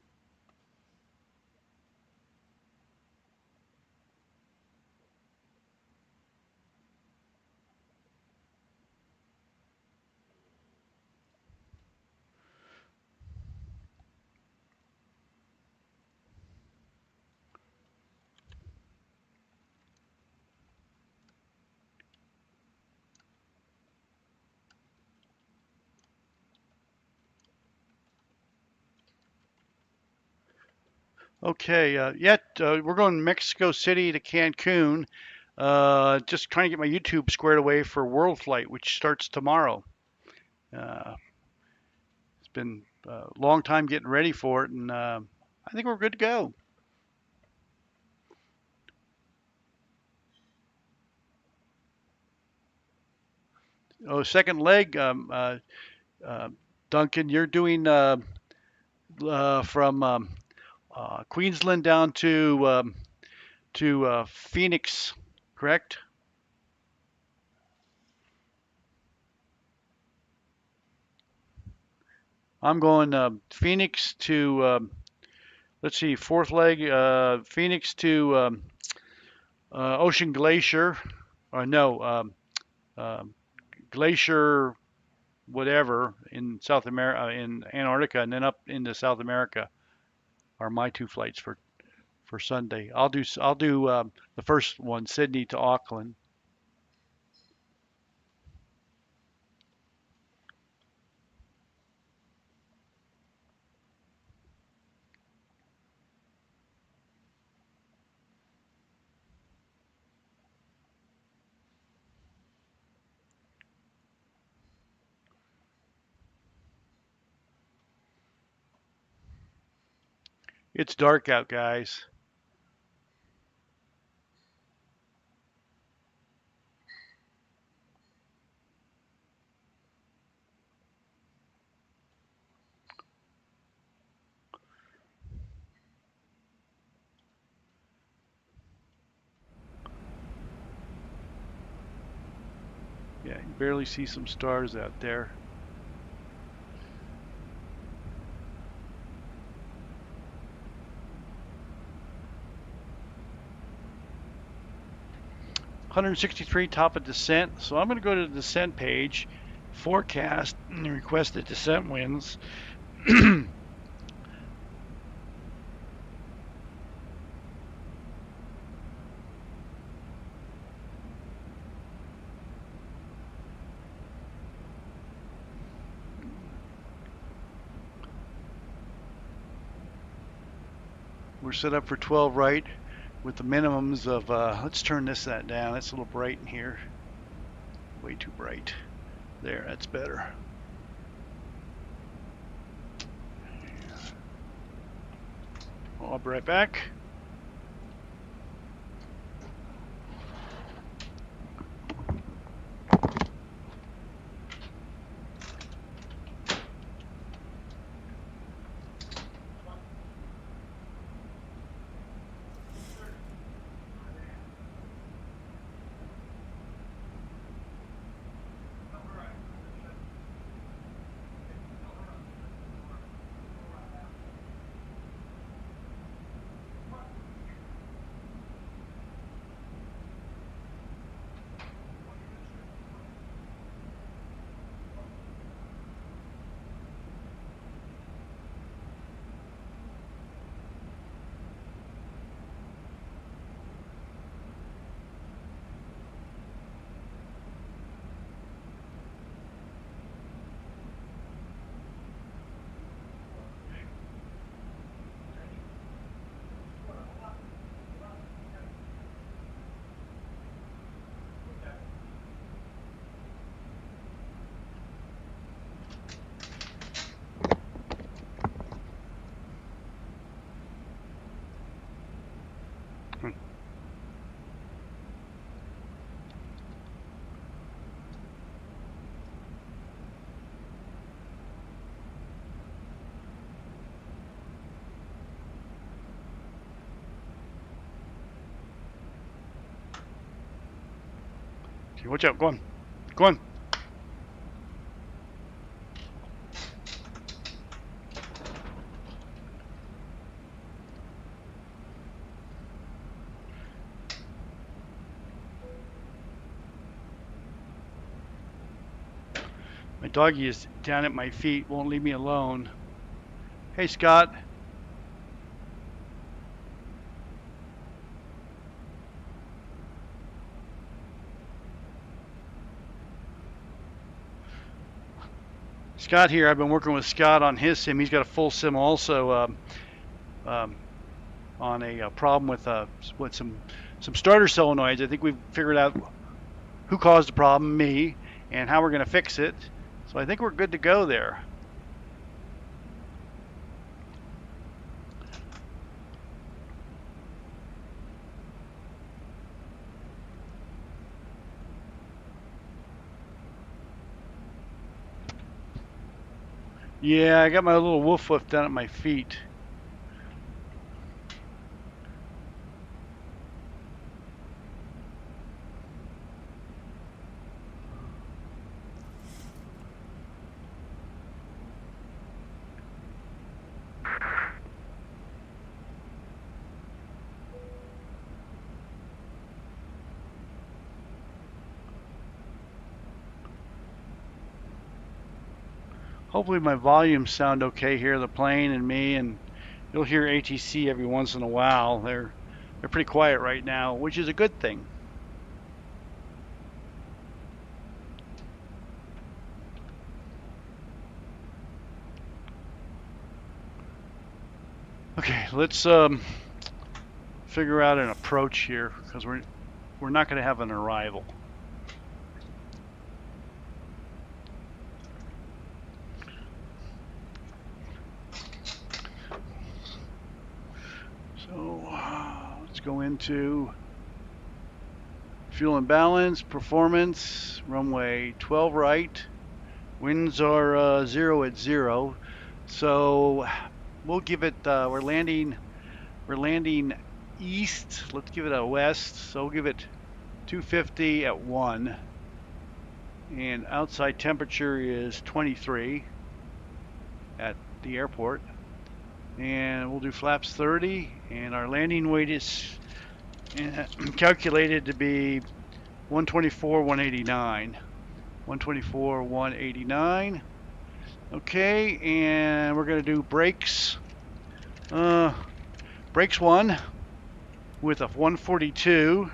Okay, we're going Mexico City to Cancun. Just trying to get my YouTube squared away for World Flight, which starts tomorrow. Uh, it's been a long time getting ready for it, and I think we're good to go. Oh, second leg, Duncan, you're doing from Queensland down to Phoenix, correct? I'm going Phoenix to let's see, fourth leg, Phoenix to Ocean Glacier, or no, Glacier, whatever, in South America, in Antarctica, and then up into South America are my two flights for Sunday. I'll do the first one, Sydney to Auckland. It's dark out, guys. Yeah, you barely see some stars out there. (163) top of descent. So I'm going to go to the descent page, forecast, and request the descent winds. We're set up for 12 right with the minimums of, let's turn that down. It's a little bright in here. Way too bright. There, that's better. I'll be right back. Okay, watch out. Go on. Go on. My doggy is down at my feet, won't leave me alone. Hey, Scott. Scott here. I've been working with Scott on his sim. He's got a full sim also on a problem with some starter solenoids. I think we've figured out who caused the problem, me, and how we're going to fix it. So I think we're good to go there. Yeah, I got my little woof woof down at my feet. Hopefully my volumes sound okay here, the plane and me, and you'll hear ATC every once in a while. They're pretty quiet right now, which is a good thing. Okay, let's figure out an approach here because we're not going to have an arrival. So let's go into fuel and balance, performance, runway 12 right. Winds are 0 at 0. So we'll give it, we're landing east. Let's give it a west. So we'll give it 250 at 1. And outside temperature is 23 at the airport. And we'll do flaps 30, and our landing weight is calculated to be 124, 189. 124, 189. Okay, and we're going to do brakes. Brakes 1 with a 142.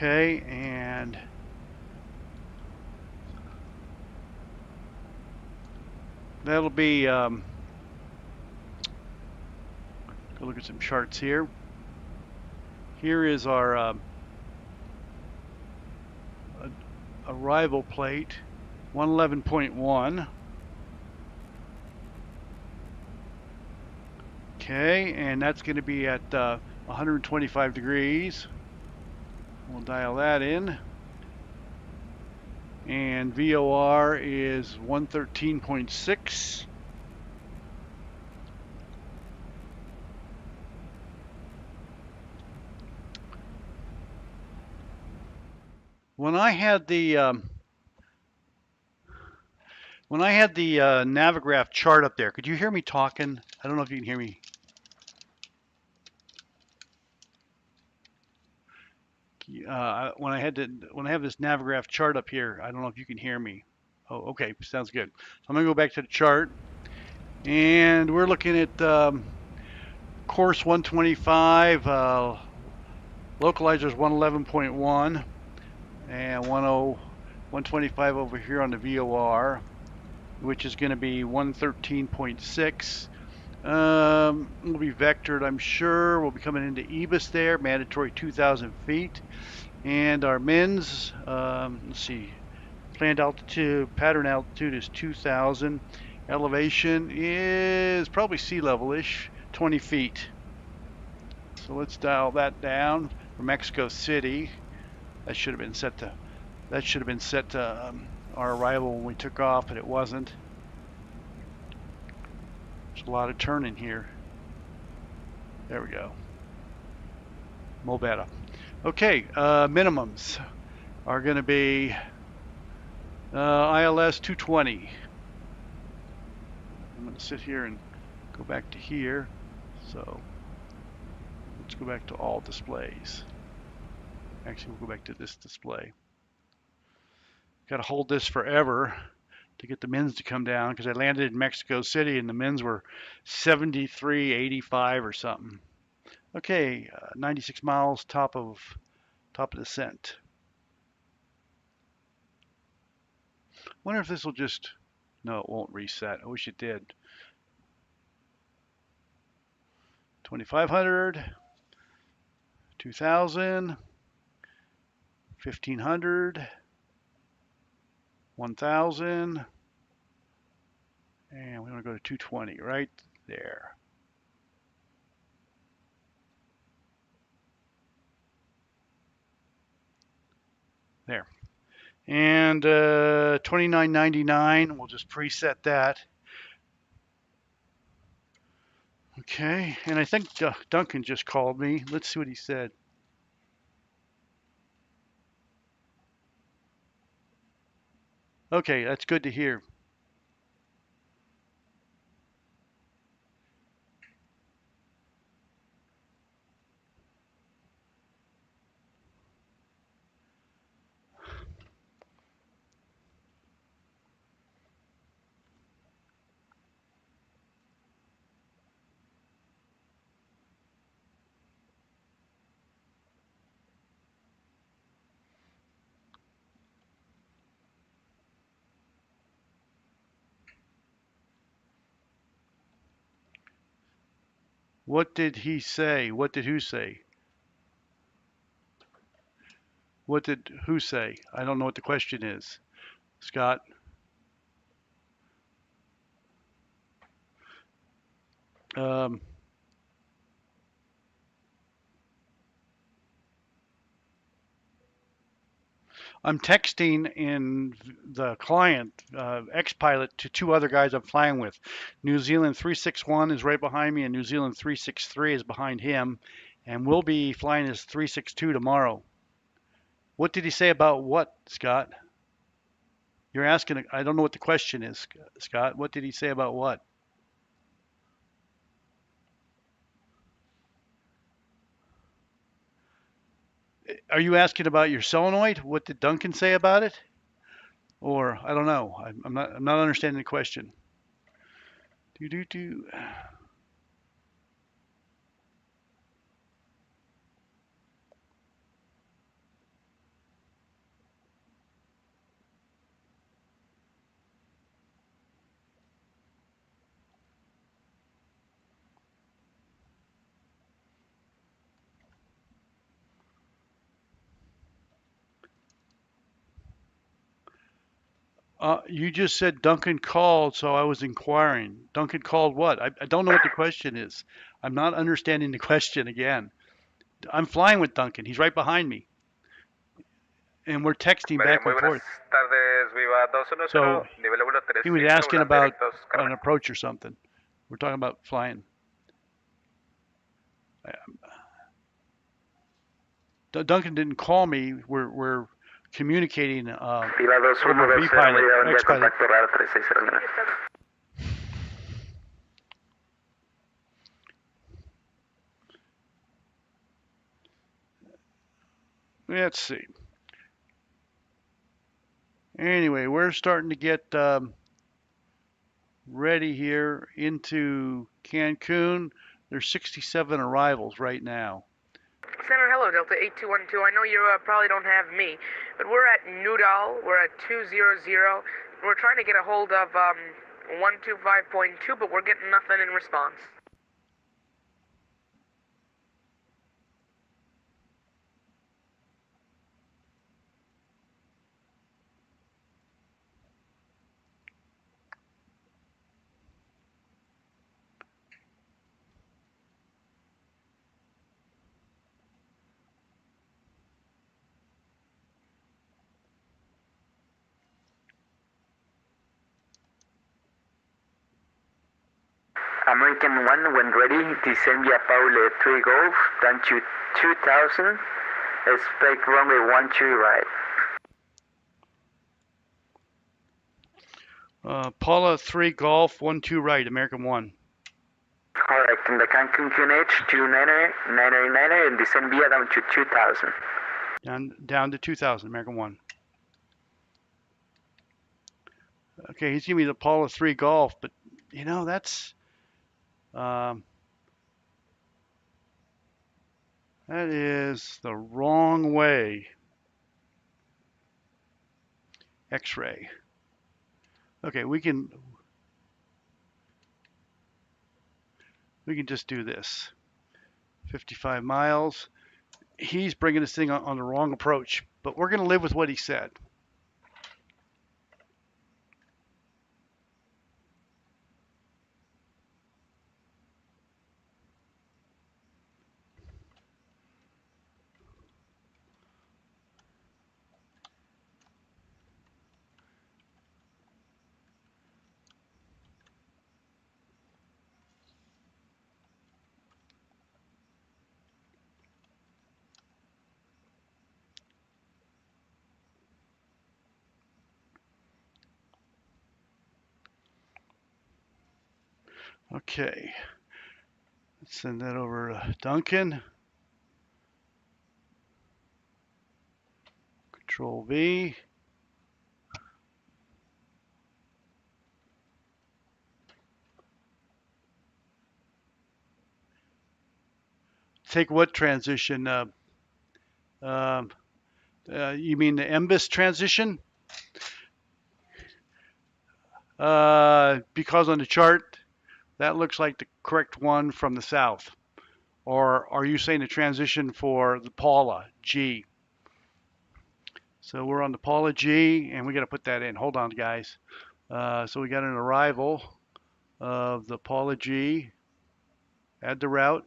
Okay, and that'll be, go look at some charts here. Here is our arrival plate, 111.1. Okay, and that's going to be at 125 degrees. We'll dial that in. And VOR is 113.6. When I had the Navigraph chart up there, could you hear me talking? I don't know if you can hear me. When I have this Navigraph chart up here, I don't know if you can hear me. Oh, okay, sounds good. So I'm gonna go back to the chart, and we're looking at course 125, localizers 111.1, and 125 over here on the VOR, which is going to be 113.6. We'll be vectored, I'm sure. We'll be coming into EBIS there, mandatory 2,000 feet. And our MINs, let's see, planned altitude, pattern altitude is 2,000. Elevation is probably sea level-ish, 20 feet. So let's dial that down for Mexico City. That should have been set to our arrival when we took off, but it wasn't. There's a lot of turning here. There we go. Mo better. Okay, minimums are going to be ILS 220. I'm going to sit here and go back to here. So let's go back to all displays. Actually, we'll go back to this display. Got to hold this forever to get the mins to come down because I landed in Mexico City and the mins were 73.85 or something. Okay, 96 miles, top of descent. Wonder if this will just, no, it won't reset. I wish it did. 2,500, 2,000, 1,500, 1,000, and we want to go to 220 right there. There. And 29.99, we'll just preset that. Okay, and I think Duncan just called me. Let's see what he said. Okay, that's good to hear. What did he say? What did who say? What did who say? I don't know what the question is. Scott? I'm texting in the client, X-Pilot, to two other guys I'm flying with. New Zealand 361 is right behind me, and New Zealand 363 is behind him. And we'll be flying as 362 tomorrow. What did he say about what, Scott? You're asking, I don't know what the question is, Scott. What did he say about what? Are you asking about your solenoid? What did Duncan say about it? Or I don't know. I'm not understanding the question. Do. You just said Duncan called, so I was inquiring. Duncan called what? I don't know what the question is. I'm not understanding the question again. I'm flying with Duncan. He's right behind me. And we're texting back and forth. So he was asking about an approach or something. We're talking about flying. Duncan didn't call me. We're communicating over V-Pilot, X-Pilot. Let's see. Anyway, we're starting to get ready here into Cancun. There's 67 arrivals right now. Center, hello, Delta 8212. I know you probably don't have me, but we're at Noodle. We're at 200. We're trying to get a hold of 125.2, but we're getting nothing in response. American 1, when ready, descend via Paul 3 Golf, down to 2000, expect runway 12 right. Paula 3 Golf 12 right, American 1. Correct, in the Cancun QNH 2999 and descend via down to 2000. Down to 2000, American 1. Okay, he's giving me the Paula 3 Golf, but you know, that's that is the wrong way. X-ray. Okay, we can just do this. 55 miles. He's bringing this thing on the wrong approach, but we're going to live with what he said. Okay, let's send that over to Duncan. Control V. Take what transition? You mean the MBIS transition? Because on the chart, that looks like the correct one from the south. Or are you saying the transition for the Paula G? So we're on the Paula G, and we got to put that in. Hold on, guys. So we got an arrival of the Paula G. Add the route.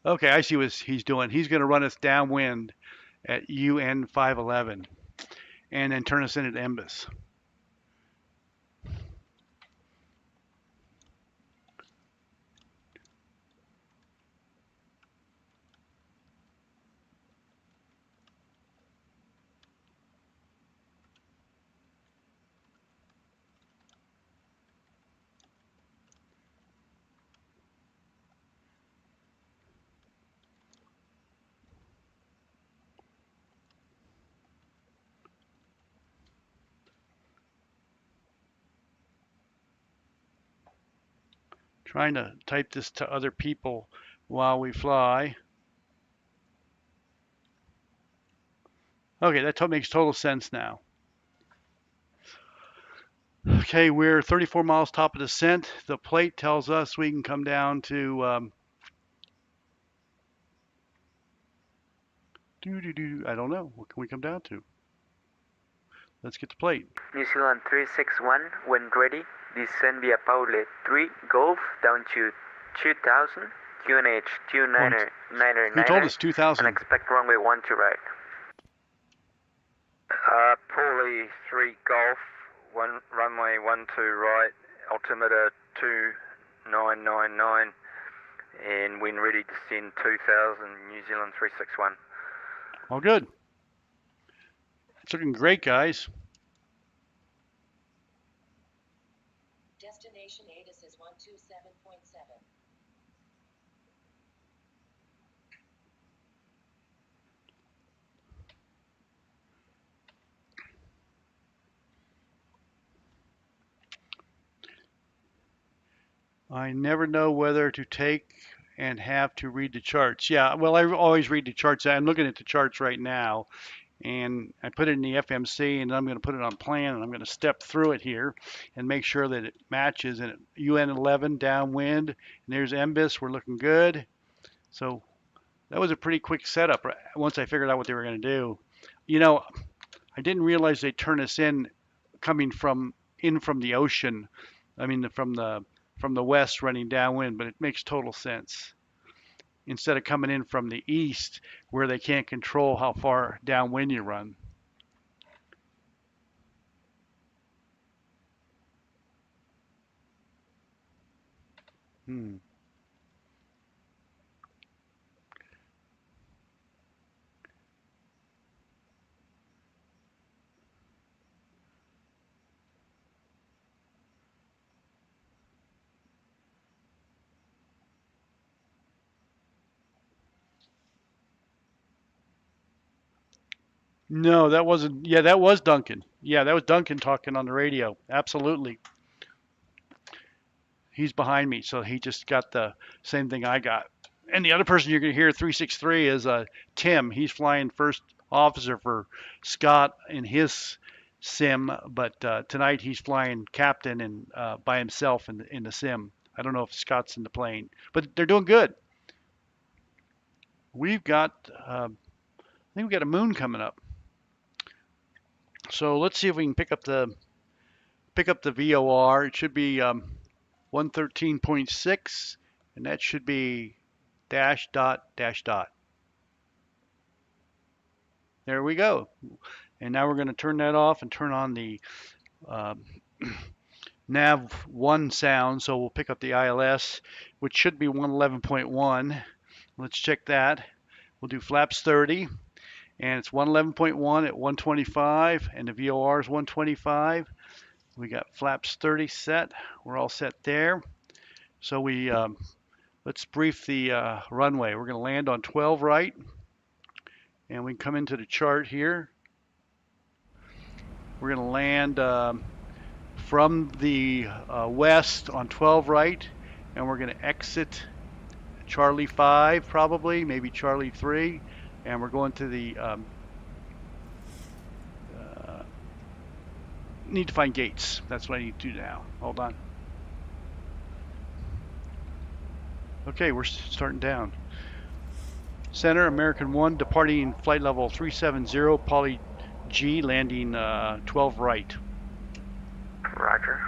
Okay, I see what he's doing. He's going to run us downwind at UN 511 and then turn us in at MBIS. Trying to type this to other people while we fly. Okay, that makes total sense now. Okay, we're 34 miles top of descent. The plate tells us we can come down to I don't know. What can we come down to? Let's get the plate. New Zealand 361, when ready, descend via Paul 3 Golf, down to 2000, QNH 2999. He told us 2000. And expect runway 12 right. Paulie 3 Golf, runway 12 right, altimeter 2999, and wind ready to descend 2000, New Zealand 361. All good. It's looking great, guys. Destination ATIS is 127.7. I never know whether to take and have to read the charts. Yeah, well, I always read the charts. I'm looking at the charts right now, and I put it in the FMC, and I'm going to put it on plan, and I'm going to step through it here and make sure that it matches. And UN 11 downwind, and there's MBIS. We're looking good. So that was a pretty quick setup once I figured out what they were going to do. You know, I didn't realize they'd turn us in coming from the ocean. I mean, from the west running downwind, but it makes total sense. Instead of coming in from the east where they can't control how far downwind you run. No, that wasn't. Yeah, that was Duncan. Yeah, that was Duncan talking on the radio. Absolutely. He's behind me, so he just got the same thing I got. And the other person you're going to hear 363 is Tim. He's flying first officer for Scott in his sim, but tonight he's flying captain and by himself in the sim. I don't know if Scott's in the plane, but they're doing good. We've got, I think we've got a moon coming up. So let's see if we can pick up the VOR. It should be 113.6, and that should be dash dot dash dot. There we go. And now we're going to turn that off and turn on the Nav 1 sound. So we'll pick up the ILS, which should be 111.1. Let's check that. We'll do flaps 30, and it's 111.1 at 125, and the VOR is 125. We got flaps 30 set. We're all set there. So we let's brief the runway. We're going to land on 12 right, and we come into the chart here. We're going to land from the west on 12 right, and we're going to exit Charlie 5 probably, maybe Charlie 3, and we're going to the need to find gates. That's what I need to do now. Hold on. Okay, we're starting down. Center, American 1, departing flight level 370, Poly G, landing 12 right. Roger.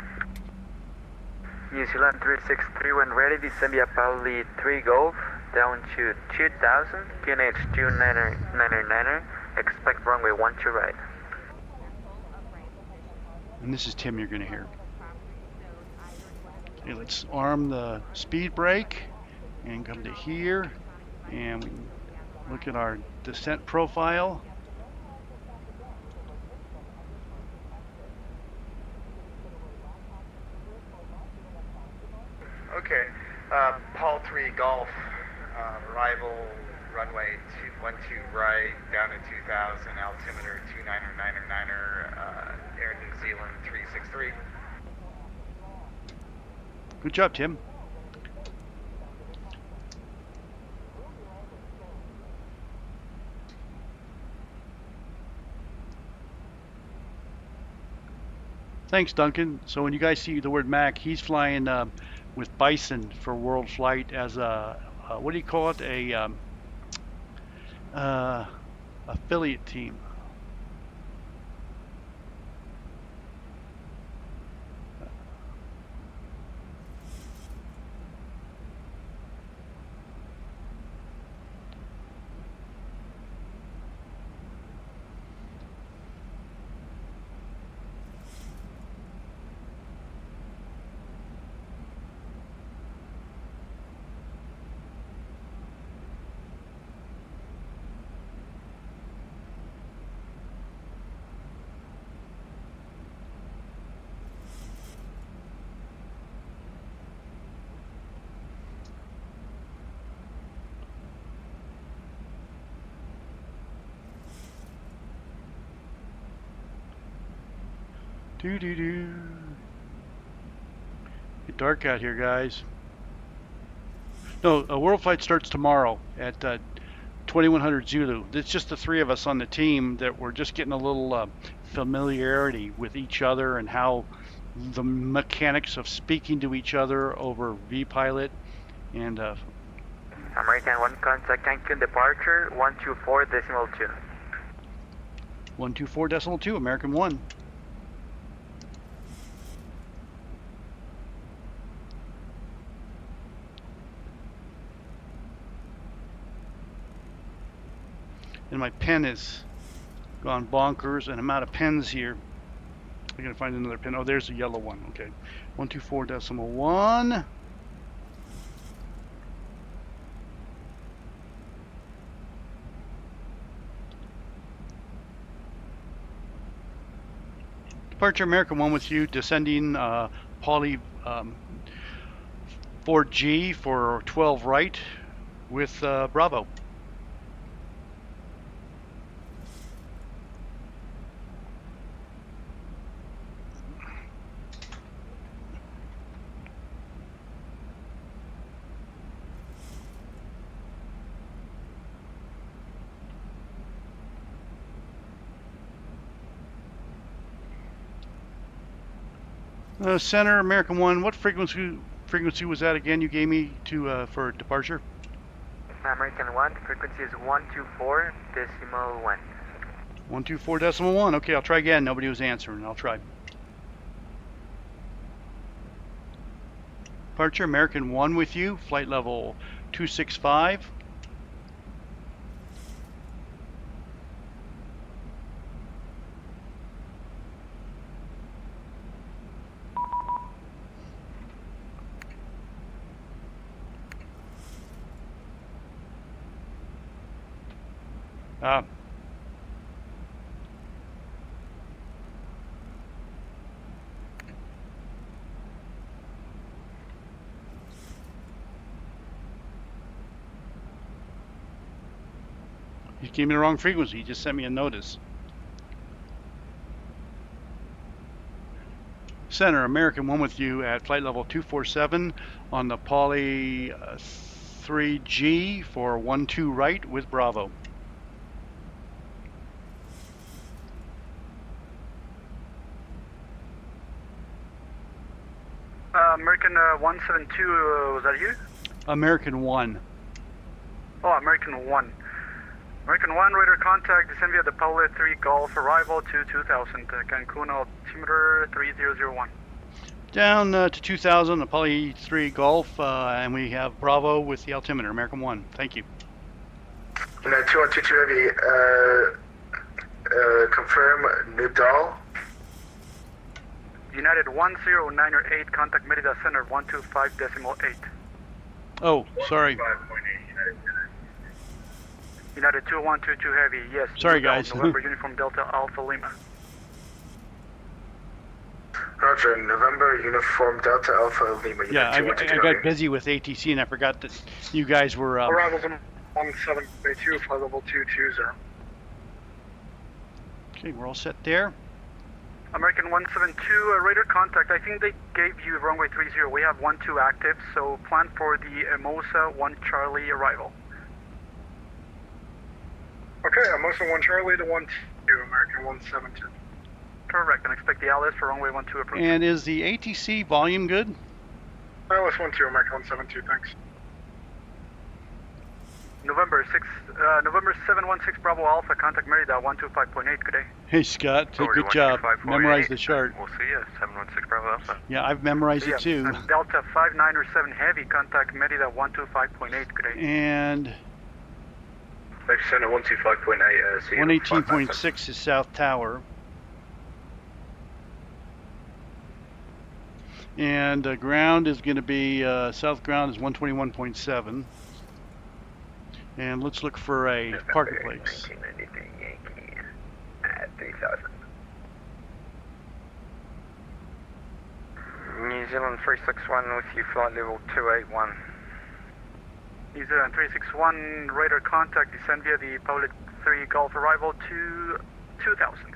New Zealand 363, when ready, descend via Poly 3 Golf, down to 2000, QNH 2999, expect runway 12 right. And this is Tim you're going to hear. Okay, let's arm the speed brake and come to here, and we look at our descent profile. Okay, Paul 3 Golf, arrival runway 12 right, down to 2000, altimeter 2999er, Air New Zealand 363. Good job, Tim. Thanks, Duncan. So when you guys see the word Mac, he's flying with Bison for World Flight as a what do you call it? A affiliate team. Doo-doo-doo. Get dark out here, guys. No, World Flight starts tomorrow at 2100 Zulu. It's just the three of us on the team that we're just getting a little familiarity with each other and how the mechanics of speaking to each other over vPilot. And American 1 contact Cancun departure 124.2. 124.2, American 1. And my pen is gone bonkers, and I'm out of pens here. I gotta find another pen. Oh, there's a yellow one. Okay, 124.1. Departure American 1 with you, descending Poly 4G for 12 right with Bravo. Center American 1, what frequency was that again you gave me to for departure? American 1, frequency is 124.1. 124.1. Okay, I'll try again. Nobody was answering. I'll try. Departure American 1 with you, flight level 265. You gave me the wrong frequency. You just sent me a notice. Center American 1 with you at flight level 247 on the Poly 3G for 12 right with Bravo. American 172, was that you? American 1. Oh, American 1. American 1, radar contact, descend via the Poly 3 Golf, arrival to 2000, Cancun altimeter 3001. Down to 2000, the Poly 3 Golf, and we have Bravo with the altimeter, American 1. Thank you. United 2122 Heavy, confirm Nudal. United 10908, contact Merida Center 125.8. Oh, sorry. United 2122 Heavy, yes. Sorry, guys. November Uniform Delta Alpha Lima. Roger, November Uniform Delta Alpha Lima. Yeah, I got busy with ATC and I forgot that you guys were... Arrivals on 1782, flight level 220. Okay, we're all set there. American 172, radar contact. I think they gave you runway 30. We have 12 active, so plan for the Emosa 1 Charlie arrival. Okay, Emosa 1 Charlie to 12, American 172. Correct, and expect the LS for runway 12 approach. And is the ATC volume good? LS 12, American 172, thanks. November 716 Bravo Alpha, contact Merida 125.8, good day. Hey Scott, good job. Memorize the chart. We'll see you, 716 Bravo Alpha. Yeah, I've memorized it too. Delta 5907 Heavy, contact Merida 125.8, good day. And... Center 125.8, 118.6 is South Tower. And ground is going to be, south ground is 121.7. And let's look for a parking place. 1993 Yankee at 3000. New Zealand 361 with you, flight level 281. New Zealand 361, radar contact, descend via the Poly 3 Golf, arrival to 2000.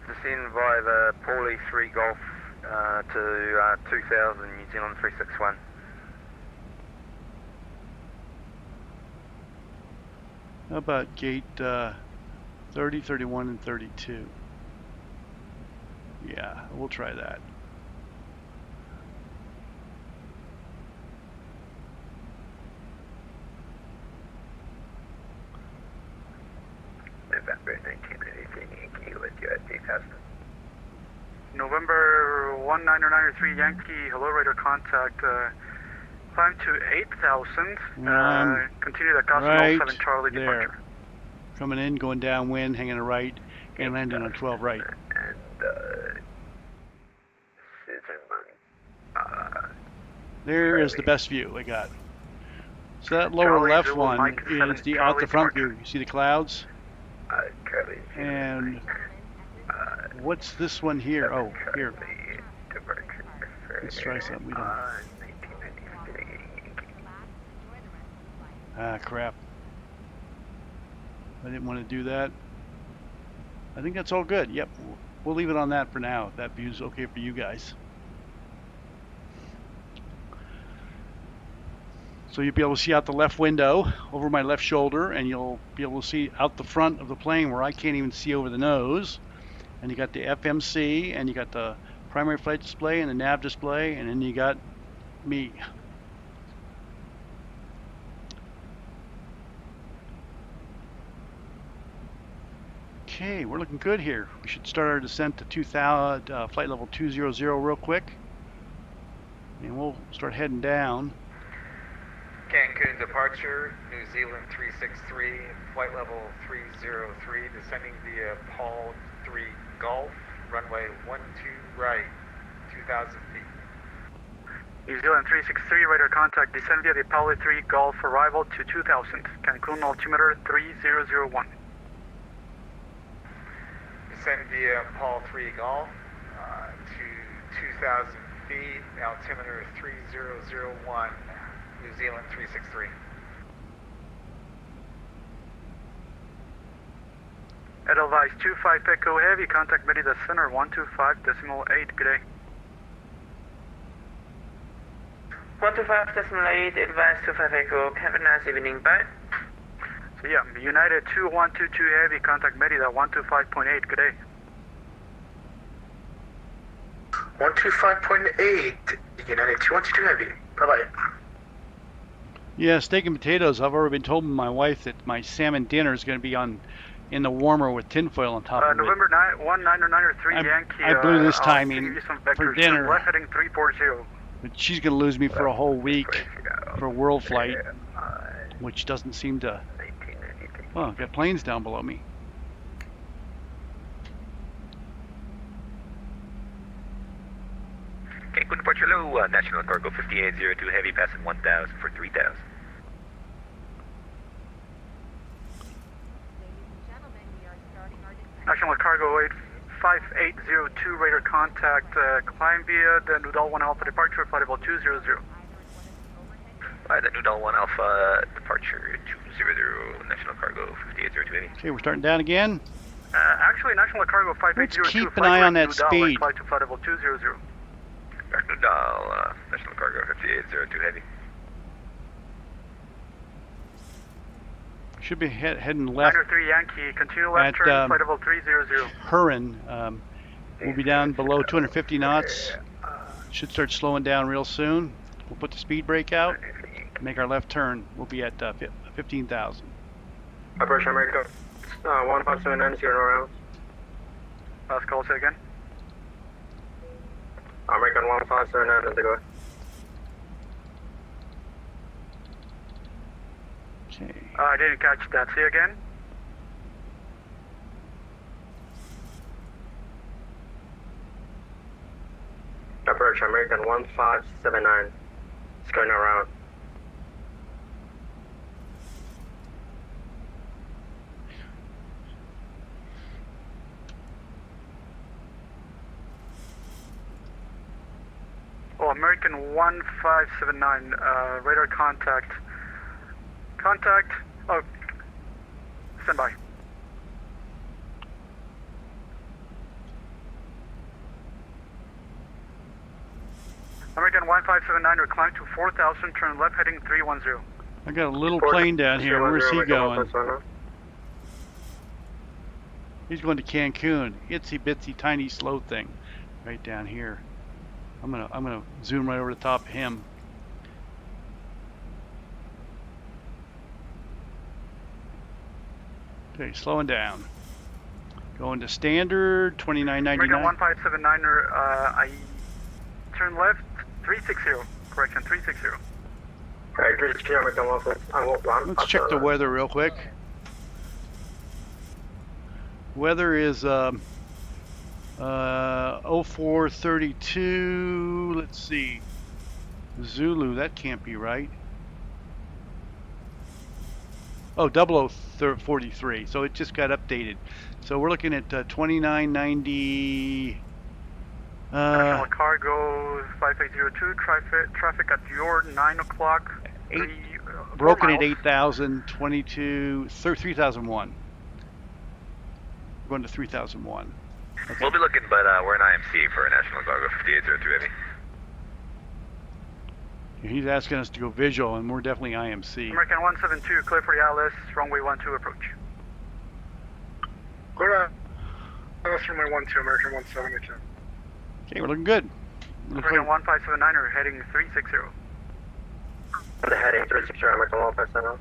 Descend via the Poly 3 Golf to 2000, New Zealand 361. How about gate 30, 31, and 32? Yeah, we'll try that. November 1993 Yankee with you at 3000. November 1993 Yankee, hello, radar contact. Climb to 8,000. Continue the Cosmo 07 Charlie departure. Coming in, going downwind, hanging a right, and landing on 12 right. And there is the best view I got. So that lower left one is the out the front view. You see the clouds? And what's this one here? Oh, here. Let's try something. We don't. Ah, crap. I didn't want to do that. I think that's all good. Yep. We'll leave it on that for now. If that view's okay for you guys. So you'll be able to see out the left window over my left shoulder, and you'll be able to see out the front of the plane where I can't even see over the nose. And you got the FMC, and you got the primary flight display and the nav display, and then you got me. Okay, we're looking good here. We should start our descent to 2000, flight level 200 real quick. And we'll start heading down. Cancun departure, New Zealand 363, flight level 303, descending via Paul 3 Golf, runway 12 right, 2,000 feet. New Zealand 363, radar contact, descend via the Apollo 3 Golf, arrival to 2000, Cancun altimeter 3001. Descend via Paul 3 Golf to 2,000 feet, altimeter 3001, New Zealand 363. Edelweiss 25 Echo Heavy, contact Merida Center 125.8, good day. 125.8, Edelweiss 25 Echo, have a nice evening, bye. So yeah, United 2122 Heavy, contact Merida 125.8, good day. 125.8, United 212 Heavy, bye-bye. Yeah, steak and potatoes. I've already been told by my wife that my salmon dinner is going to be in the warmer with tinfoil on top of it. November 1993 Yankee. I blew this I'll timing give you some vectors. for dinner. Left heading 340. But she's going to lose me for a whole week for a world flight, which doesn't seem to... Oh, I've got planes down below me. Cancun departure low, National Cargo 5802 Heavy, passing 1,000 for 3,000. National Cargo 85802, radar contact, climb via the Noodle 1 Alpha departure, flight level 200. By the Noodle 1 Alpha departure 200, National Cargo 5802 Heavy. Okay, we're starting down again. Actually, National Cargo 5802. Let's keep an eye on that speed. Flight to flight level 200. Noodle, National Cargo 5802 Heavy. Should be heading left 93 Yankee, continue left turn, flight level 300. Huron. We'll be down below 250 knots. Should start slowing down real soon. We'll put the speed brake out, make our left turn. We'll be at 15,000. Operation America, 1579, 0 rounds. Last call, say again. American 1579, let's go. Okay. I didn't catch that. Say again. Approach American 1579. It's going around. Oh, American 1579, radar contact. Contact. Oh, stand by. American 1579, recline to 4,000, turn left heading 310. I got a little plane down here. Where's he going? He's going to Cancun. Itsy bitsy tiny slow thing right down here. I'm gonna zoom right over the top of him. Okay, slowing down. Going to standard 2999. American 1579er, I turn left 360. Correction, 360. Let's check the weather real quick. Weather is 0432. Let's see. Zulu, that can't be right. Oh, 0043. So it just got updated. So we're looking at 2990. National Cargo 5802, traffic at your 9 o'clock. Broken at 8,000, 3001. We're going to 3001. Okay. We'll be looking, but we're an IMC for a National Cargo 5803 Heavy. He's asking us to go visual, and we're definitely IMC. American 172, clear for the ILS, runway 12 approach. Clear ILS runway 12, American 172. Okay, we're looking good. American 1579 are heading 360. The heading 360, American 1579.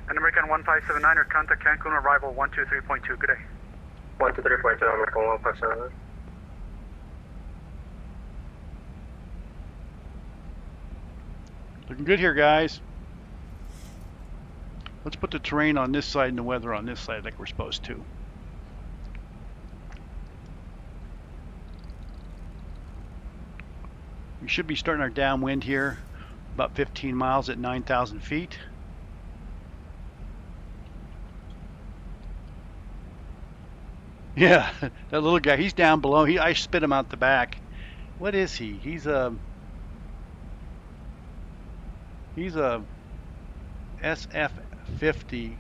And American 1579 are contact Cancun arrival 123.2. Good day. 123.2, American 1579. Looking good here, guys. Let's put the terrain on this side and the weather on this side like we're supposed to. We should be starting our downwind here, about 15 miles at 9,000 feet. Yeah, that little guy, he's down below. I spit him out the back. What is he? He's a SF-50.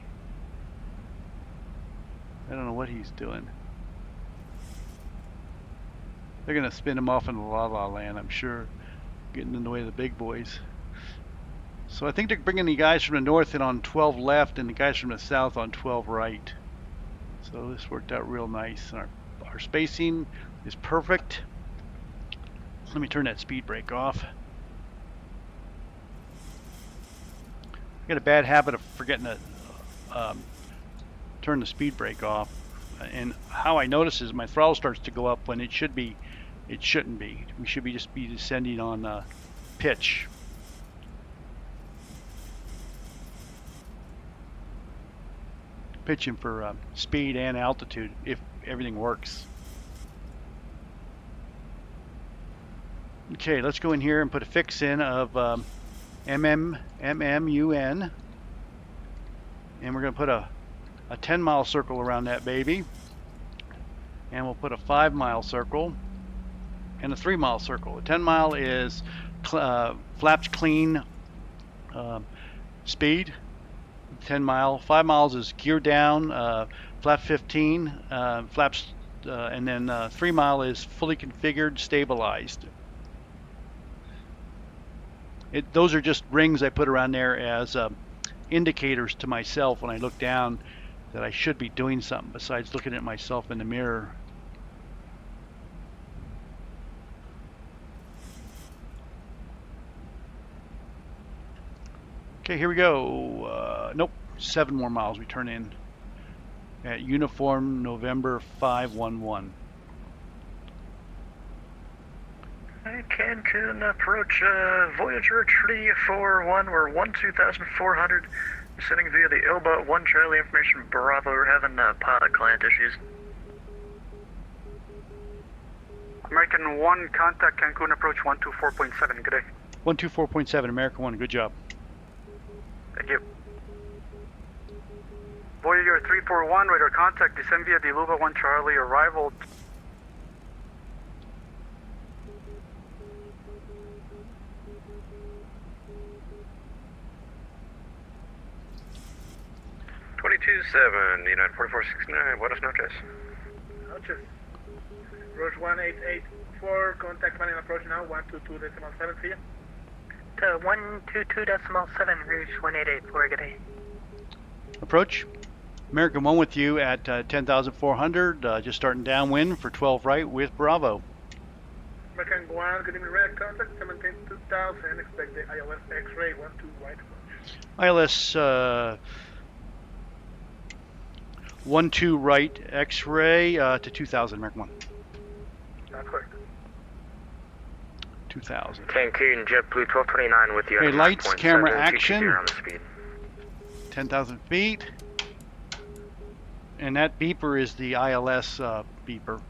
I don't know what he's doing. They're gonna spin him off into La La Land, I'm sure, getting in the way of the big boys. So I think they're bringing the guys from the north in on 12 left and the guys from the south on 12 right. So this worked out real nice. And our spacing is perfect. Let me turn that speed brake off. I got a bad habit of forgetting to turn the speed brake off. And how I notice is my throttle starts to go up when it should be. It shouldn't be. We should just be descending on pitch. Pitching for speed and altitude if everything works. Okay, let's go in here and put a fix in of MMUN, and we're going to put a 10-mile circle around that baby, and we'll put a 5-mile circle and a 3-mile circle. A 10-mile is flaps clean speed. 10 mile, 5 miles is gear down, flap 15, flaps, and then 3 mile is fully configured, stabilized. Those are just rings I put around there as indicators to myself when I look down that I should be doing something besides looking at myself in the mirror. Okay, here we go. Nope, 7 more miles we turn in at Uniform November 511. Cancun approach Voyager 341. We're 12,400. Sending via the Elba 1 Charlie information Bravo. We're having pilot client issues. American 1, contact Cancun approach 124.7. Good day. 124.7, American 1, good job. Thank you. Voyager 341, radar contact, descend via the Luba 1 Charlie, arrival. United 4469, Buenos noches. Noches. Approach 1884, contact planning approach now, 122.7 feet. 122.7, Rouge 1884, good day. Approach. American 1 with you at 10,400, just starting downwind for 12 right with Bravo. American 1, good evening, red contact, 17,2000, expect the ILS X-ray, 12 white approach. ILS 12 right X-ray to 2,000, American 1. That's correct. 2,000. Cancun, JetBlue 1229 with you. Okay, lights, camera, 9.7, action. on the speed. 10,000 feet. And that beeper is the ILS beeper.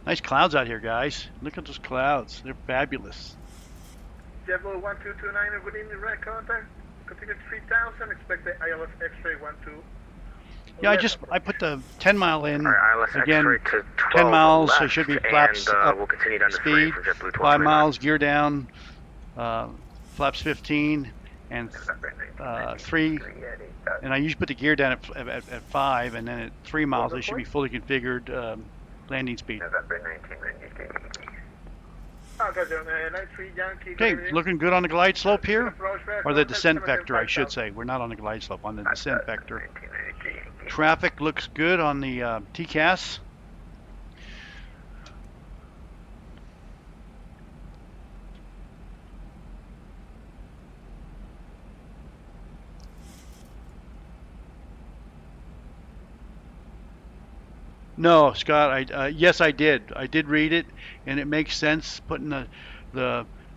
Nice clouds out here, guys. Look at those clouds. They're fabulous. JetBlue 1229, good evening, direct contact. Continue 3000, expect the ILS X-ray 12. Yeah, I put the 10 mile in. ILS Again, X-ray to 12 10 miles, left, so should be flaps and, up we'll continue down to speed, 3 from JetBlue 5 1229. miles, gear down, flaps 15, and 3. And I usually put the gear down at 5, and then at 3 miles, they should be fully configured landing speed. November 1993. Okay, looking good on the glide slope here, or the descent vector, I should say. We're not on the glide slope, on the descent vector. Traffic looks good on the TCAS. No, Scott. Yes, I did. I did read it, and it makes sense putting the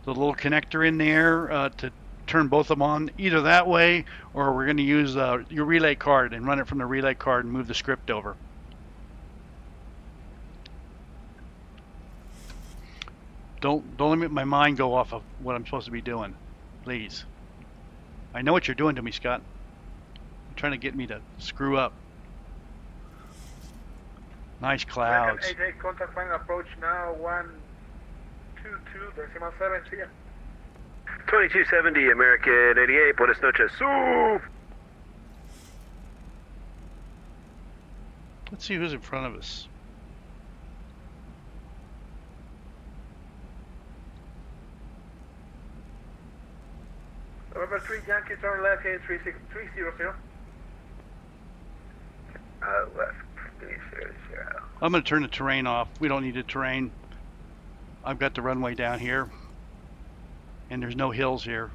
little connector in there to turn both of them on. Either that way, or we're going to use your relay card and run it from the relay card and move the script over. Don't let my mind go off of what I'm supposed to be doing, please. I know what you're doing to me, Scott. You're trying to get me to screw up. Nice clouds. 88 contact final approach now 122.7, see ya. 2270 American 88, buenas noches. Let's see who's in front of us. November 3 Yankee, turn left, heading 36300. Left. I'm going to turn the terrain off. We don't need the terrain. I've got the runway down here, and there's no hills here.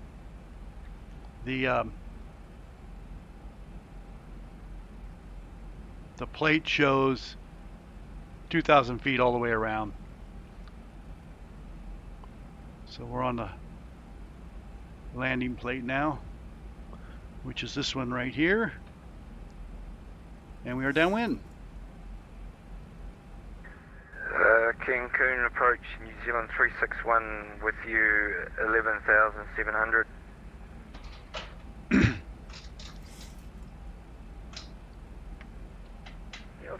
The plate shows 2,000 feet all the way around. So we're on the landing plate now, which is this one right here, and we are downwind. Cancun approach, New Zealand 361 with you 11,700.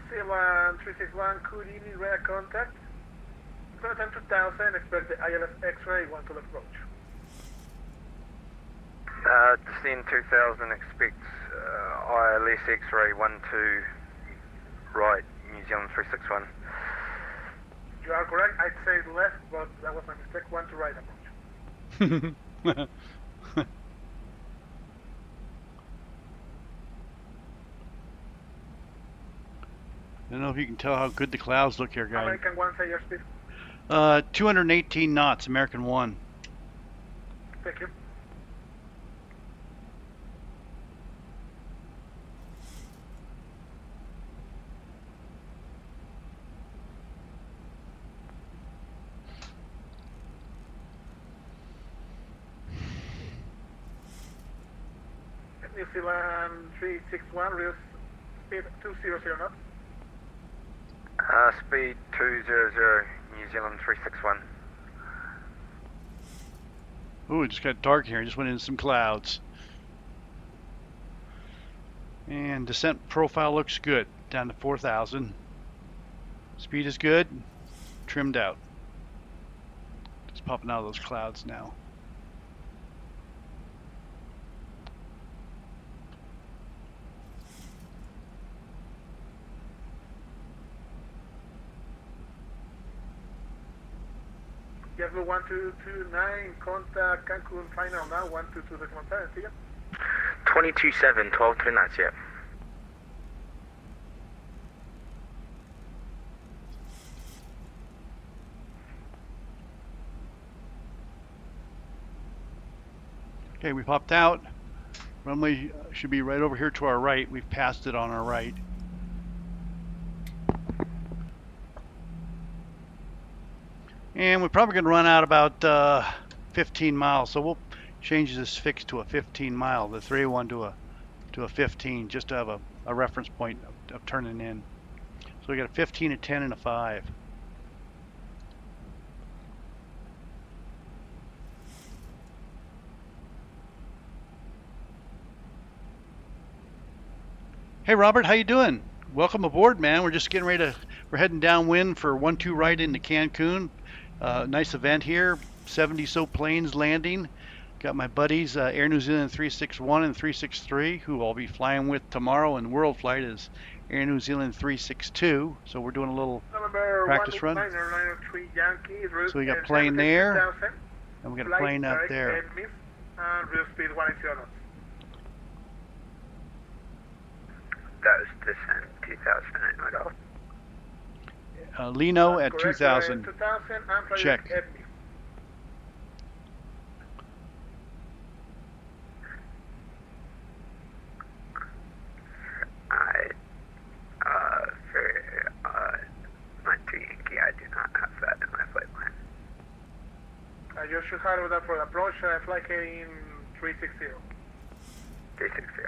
Zealand 361, good evening, radar contact. Time 2000, expect the ILS X-ray 1 to the approach. Descend 2000, expect ILS X-ray 12 right, New Zealand 361. You are correct. I'd say left, but that was my mistake. 1 to right approach. I don't know if you can tell how good the clouds look here, guys. American 1, say your speed. 218 knots, American 1. Thank you. New Zealand 361, real speed 200 knots. Speed 200, New Zealand 361. Ooh, it just got dark here. I just went into some clouds. And descent profile looks good. Down to 4,000. Speed is good. Trimmed out. Just popping out of those clouds now. JetBlue 1229, contact Cancun final now, 122.7, see ya. 22.7, 12 twin knots, yeah. Okay, we popped out. Runway should be right over here to our right. We've passed it on our right. And we're probably going to run out about 15 miles, so we'll change this fix to a 15 mile, the 301 to a 15, just to have a reference point of turning in. So we got a 15, a 10, and a 5. Hey Robert, how you doing? Welcome aboard, man. We're just getting ready to, we're heading downwind for 1-2 right into Cancun. Nice event here, 70 so planes landing. Got my buddies, Air New Zealand 361 and 363, who I'll be flying with tomorrow, and World Flight is Air New Zealand 362. So we're doing a little practice run. So we got plane there, and we got a plane out there. Real speed 180 knots. That was descent 2000 and Lino at 2000. 2000 and Check. I do not have that in my flight plan. You should have with that for approach, flight heading 360. 360.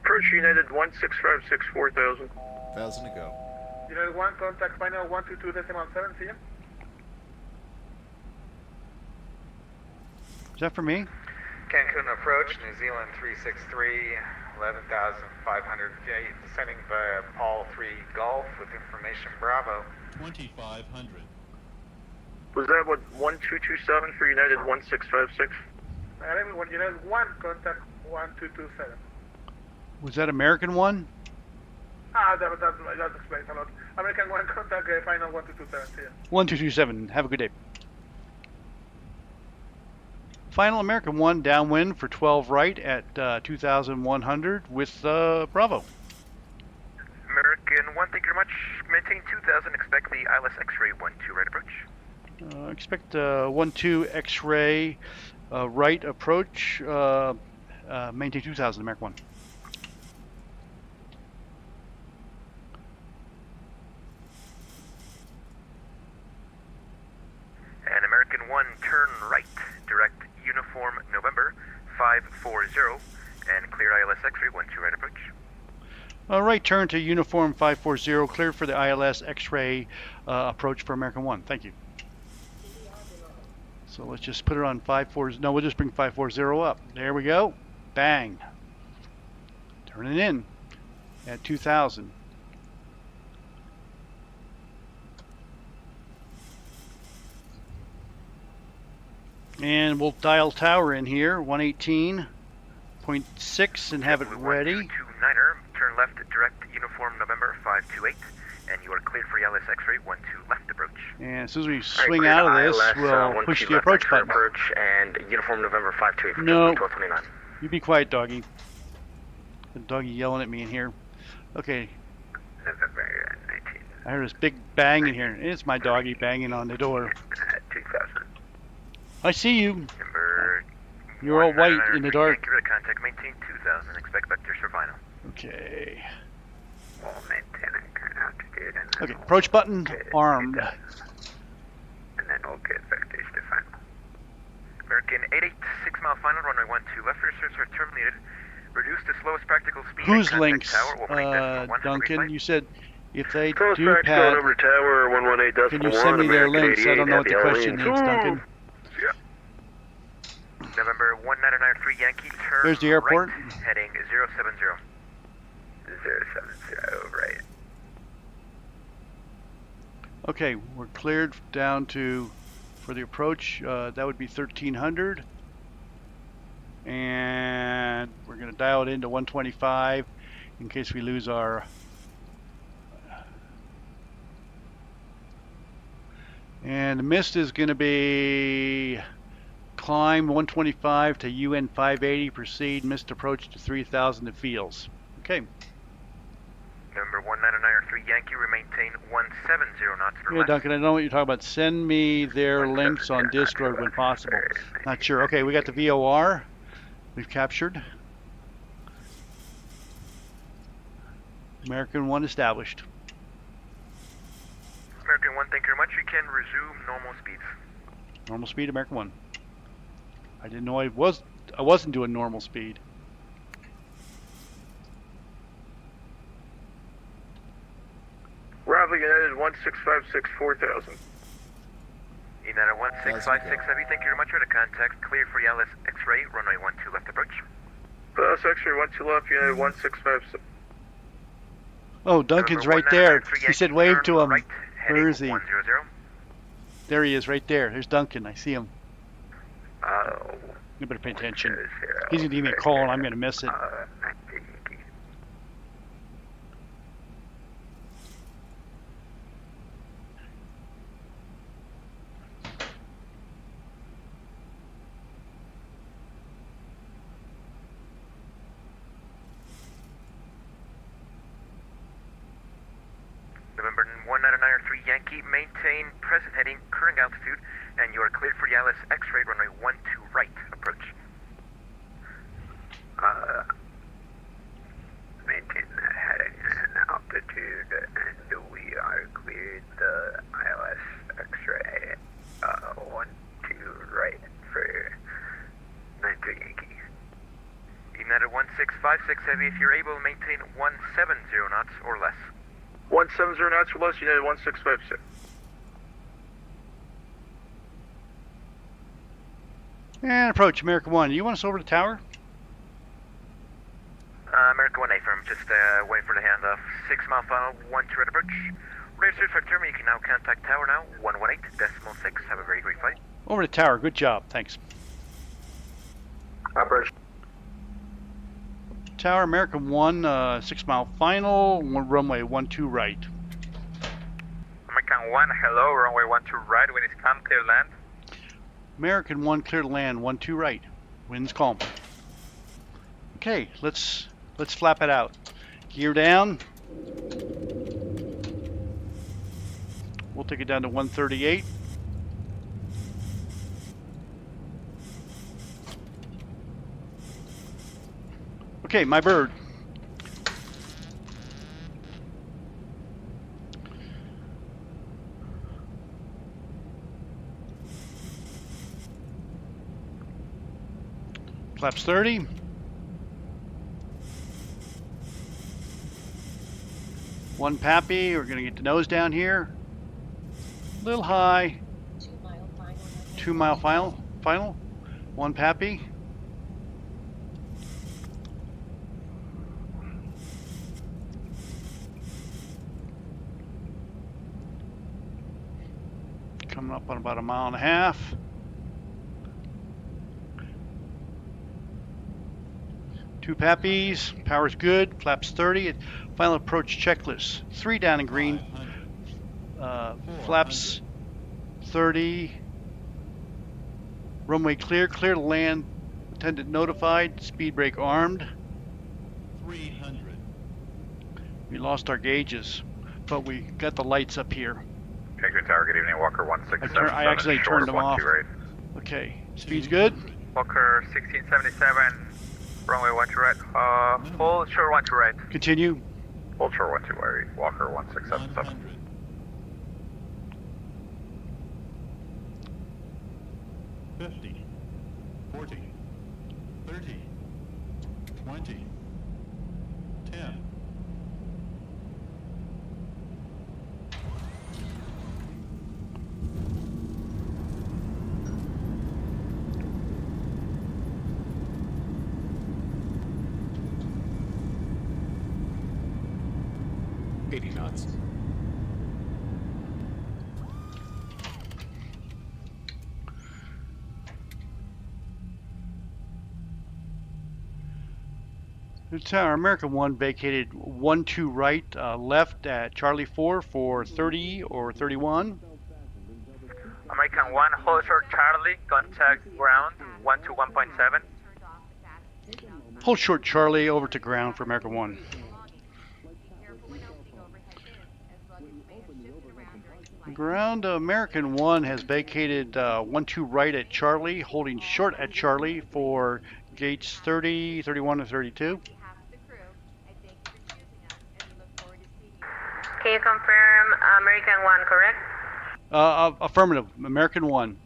Approach United 1656 4000. 1,000 to go. United 1, contact final 122.7, see ya. Is that for me? Cancun approach, New Zealand 363, 11,500 feet, descending via Paul 3 Golf with information Bravo. 2,500. Was that what 1227 for United 1656? United 1, contact 1227. Was that American one? That explains a lot. American 1, contact final 1227, see ya. 1227, have a good day. Final American 1 downwind for 12 right at 2,100 with Bravo. American 1, thank you very much. Maintain 2,000, expect the ILS X-ray 12 right approach. Expect 12 X-ray right approach, maintain 2,000, American 1. And American 1, turn right, direct uniform November 540, and clear ILS X-ray 12 right approach. All right, turn to uniform 540, cleared for the ILS X-ray approach for American 1. Thank you. So let's just put it on 540. No, we'll just bring 540 up. There we go. Bang. Turning in at 2,000. And we'll dial tower in here, 118.6, and have it ready. 229er, turn left, direct uniform November 528, and you are cleared for ILS X-ray 12 left approach. And as soon as we swing out of this, we'll push the approach button. Approach and uniform November 528 for No. 1229. You be quiet, doggy. The doggy yelling at me in here. Okay. November 19. I heard this big bang in here. It's my doggy banging on the door. 2,000. I see you. Number You're all white in the dark. Give it a contact, maintain 2,000, expect vectors for final. Okay. We'll maintain current altitude and Okay, approach button armed. And then we'll get vectors to final. American 88, 6 mile final, runway 12 left, research are terminated. Reduce to slowest practical speed. Whose links, Duncan? You said if they Close do back pad, going over tower 118.1. can you send me their American links? I don't know what the 88, question is, Duncan. November 1993 Yankee, turn There's the airport. right, heading 070. 070, right. Okay, we're cleared down to, for the approach, that would be 1,300. And we're going to dial it into 125 in case we lose our... And the mist is going to be climb 125 to UN 580, proceed, mist approach to 3,000 to Fields. Okay. Number 1993 Yankee, maintain 170 knots per Yeah, left. Duncan, I know what you're talking about. Send me their links on Discord when possible. Not sure. Okay, we got the VOR. We've captured. American 1 established. American 1, thank you very much. You can resume normal speeds. Normal speed, American 1. I didn't know I wasn't doing normal speed. Bravo United 1656 4000. United 1656 Heavy, thank you very much for the contact. Clear for ILS X-ray, runway 12 left approach. ILS X-ray 12 left, United 1656. Oh, Duncan's right there. He said wave to him. Right, Where is he? 100. There he is, right there. There's Duncan. I see him. Oh. You better pay attention. He's going to give me a call and I'm going to miss it. November 1993 Yankee, maintain present heading, current altitude, and you are cleared for the Alice X-ray, runway 12 right, approach. Maintain heading and altitude, and we are cleared the ILS X-ray, 12 right for 93 Yankee. United 1656 Heavy, if you're able, maintain 170 knots or less. 170 knots or less, United 1656. And approach, American 1. You want us over the tower? American 1 affirm, just waiting for the handoff. 6 mile final, 12 right approach. Radio certified terminal, you can now contact tower now, 118.6. Have a very great flight. Over the tower. Good job. Thanks. Approach. Tower, American 1, 6 mile final, runway 12 right. American 1, hello, runway 12 right, when it's calm, clear land. American 1, clear to land, 12 right. Wind's calm. Okay, let's flap it out. Gear down. We'll take it down to 138. Okay, my bird. Flaps 30. One pappy. We're going to get the nose down here. A little high. 2 mile final. One pappy. Coming up on about 1.5 miles. Two pappies, power's good, flaps 30, final approach checklist. 3 down in green, flaps 30, runway clear, clear to land, attendant notified, speed brake armed. 300. We lost our gauges, but we got the lights up here. Penguin Tower, good evening, Walker 167. I accidentally turned them off. Right. Okay, speed's good. Walker 1677, runway 12 right, hold short 12 right. Continue. Hold short 12 right, Walker 1677. 50, 40, 30, 20, 10. Knots. The tower, American 1 vacated 12 right, left at Charlie 4 for 30 or 31. American 1, hold short Charlie, contact ground 1 to 1.7. Hold short Charlie over to ground for American 1. Ground, American 1 has vacated 12 right at Charlie, holding short at Charlie for gates 30, 31, and 32. Can you confirm American 1, correct? Affirmative, American 1.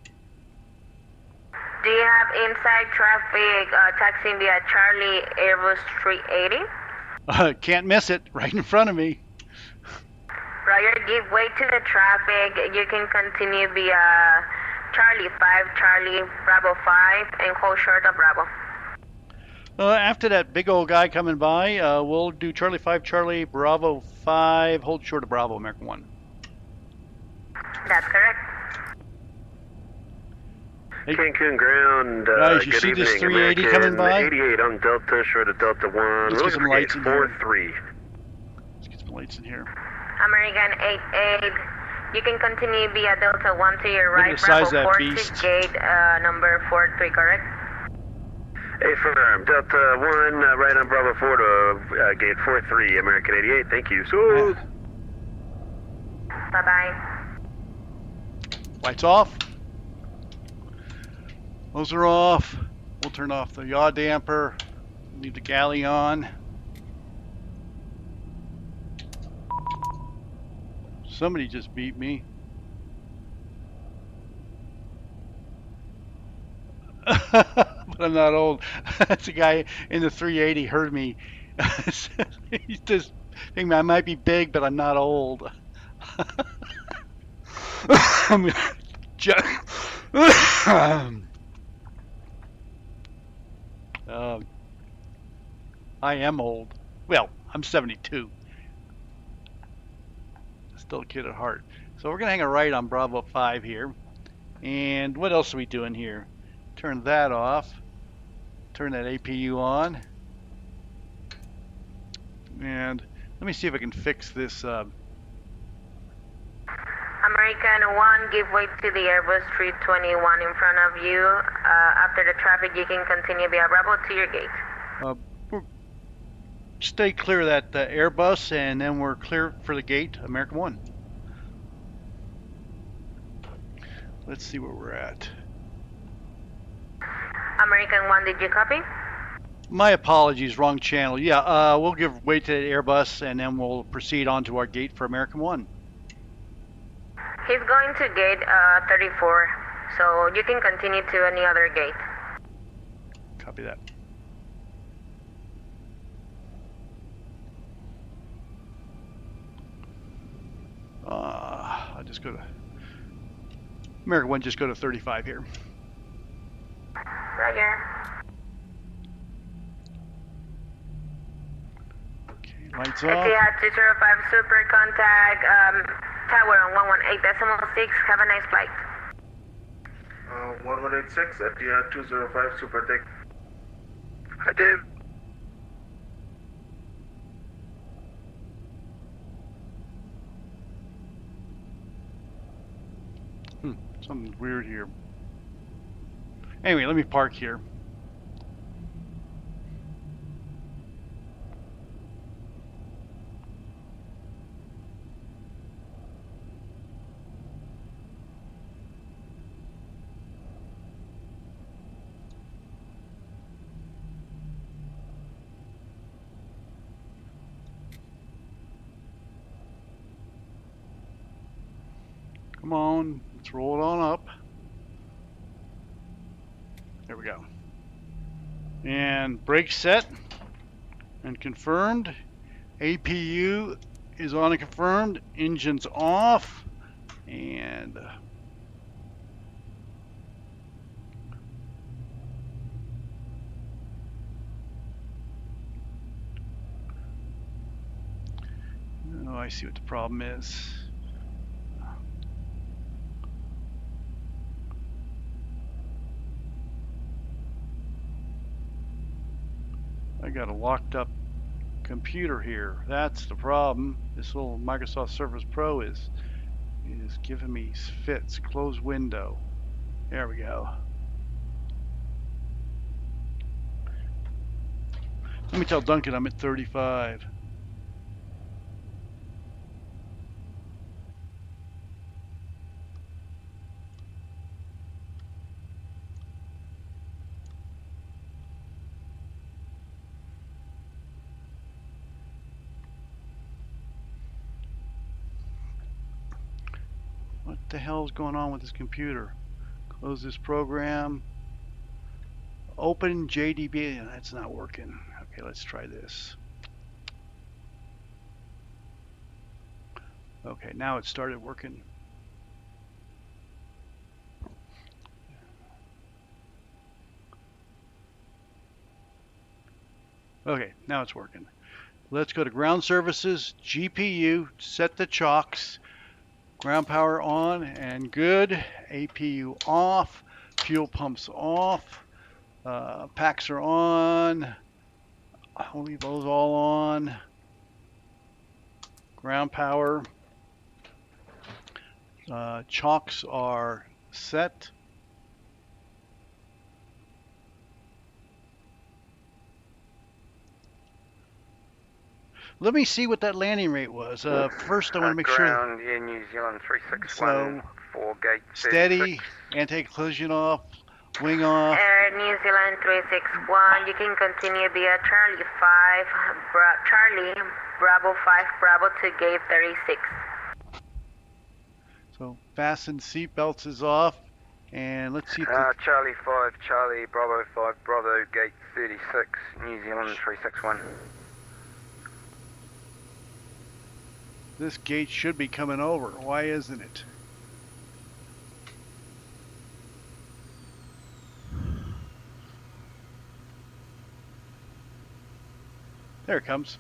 Do you have inside traffic taxiing via Charlie Airbus 380? Can't miss it, right in front of me. Roger, give way to the traffic. You can continue via Charlie 5, Charlie Bravo 5, and hold short of Bravo. After that big old guy coming by, we'll do Charlie 5, Charlie, Bravo 5, hold short of Bravo, American 1. That's correct. Hey. Cancun ground, guys, you good see evening. this 380 American coming by? 88 on Delta, short of Delta 1. Let's get some lights in here. 4-3. Let's get some lights in here. American 88. You can continue via Delta 1 to your right, Look at the size Bravo of that 4 to beast. gate number 43, correct? Affirm, Delta 1, right on Bravo 4 to gate 43, American 88, thank you. So, Bye-bye. Lights off. Those are off. We'll turn off the yaw damper. Leave the galley on. Somebody just beat me. But I'm not old. That's a guy in the 380 heard me. He's just thinking I might be big, but I'm not old. I'm I am old. Well, I'm 72. Still a kid at heart. So we're going to hang a right on Bravo 5 here. And what else are we doing here? Turn that off. Turn that APU on. And let me see if I can fix this. American 1, give way to the Airbus 321 in front of you. After the traffic, you can continue via Bravo to your gate. Stay clear of that Airbus, and then we're clear for the gate, American 1. Let's see where we're at. American 1, did you copy? My apologies, wrong channel. Yeah, we'll give way to the Airbus, and then we'll proceed on to our gate for American 1. He's going to gate 34, so you can continue to any other gate. Copy that. I'll just go to American 1, just go to 35 here. Roger. Okay, lights Etihad off. 205 Super, contact Tower on 118.6. Have a nice flight. 1186, Etihad 205 Super, take. Hi, Dave. Something's weird here. Anyway, let me park here. Come on, let's roll it on up. There we go. And brake set and confirmed. APU is on and confirmed. Engine's off. And oh, I see what the problem is. I got a locked up computer here. That's the problem. This little Microsoft Surface Pro is giving me fits. Close window. There we go. Let me tell Duncan I'm at 35. What the hell is going on with this computer? Close this program. Open JDB. That's not working. Okay, let's try this. Okay, now it started working. Okay, now it's working. Let's go to ground services, GPU, set the chocks, ground power on and good, APU off, fuel pumps off, packs are on, I'll leave those all on, ground power, chocks are set. Let me see what that landing rate was. First, I want to make sure. Ground, yeah, New Zealand 361 for gate 36. Steady, anti-collision off, wing off. Air New Zealand 361, you can continue via Charlie 5, Charlie, Bravo 5, Bravo to gate 36. So fasten seatbelts is off, and let's see. Charlie 5, Charlie, Bravo 5, Bravo, gate 36, New Zealand 361. This gate should be coming over. Why isn't it? There it comes.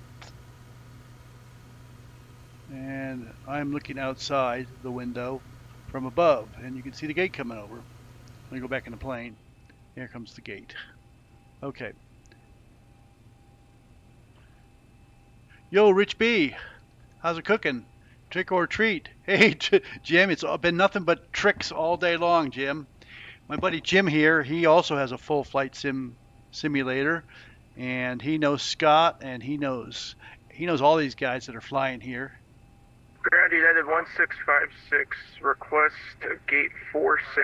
And I'm looking outside the window from above, and you can see the gate coming over. Let me go back in the plane. Here comes the gate. Okay. Yo, Rich B. How's it cooking? Trick or treat? Hey, Jim, it's been nothing but tricks all day long, Jim. My buddy Jim here, he also has a full flight simulator, and he knows Scott, and he knows all these guys that are flying here. Ground United 1656, request gate 46.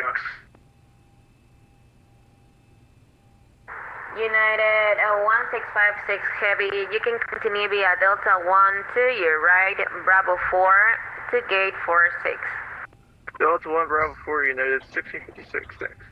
United 1656 Heavy, you can continue via Delta 1 to your right, Bravo 4 to gate 46. Delta 1, Bravo 4, United 1656, thanks.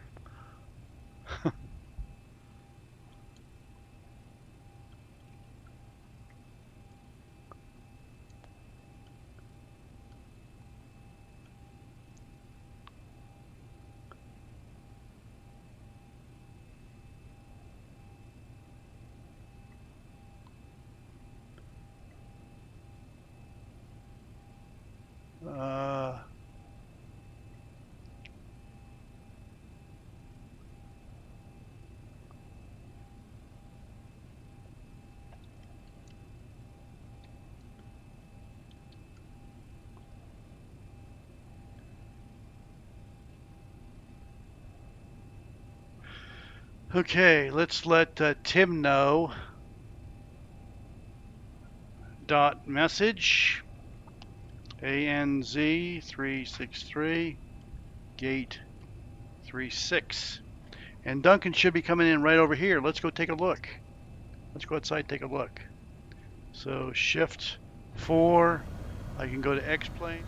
Okay, let's let Tim know. Dot message ANZ 363 gate 36, and Duncan should be coming in right over here. Let's go take a look. Let's go outside and take a look. So shift 4, I can go to X plane.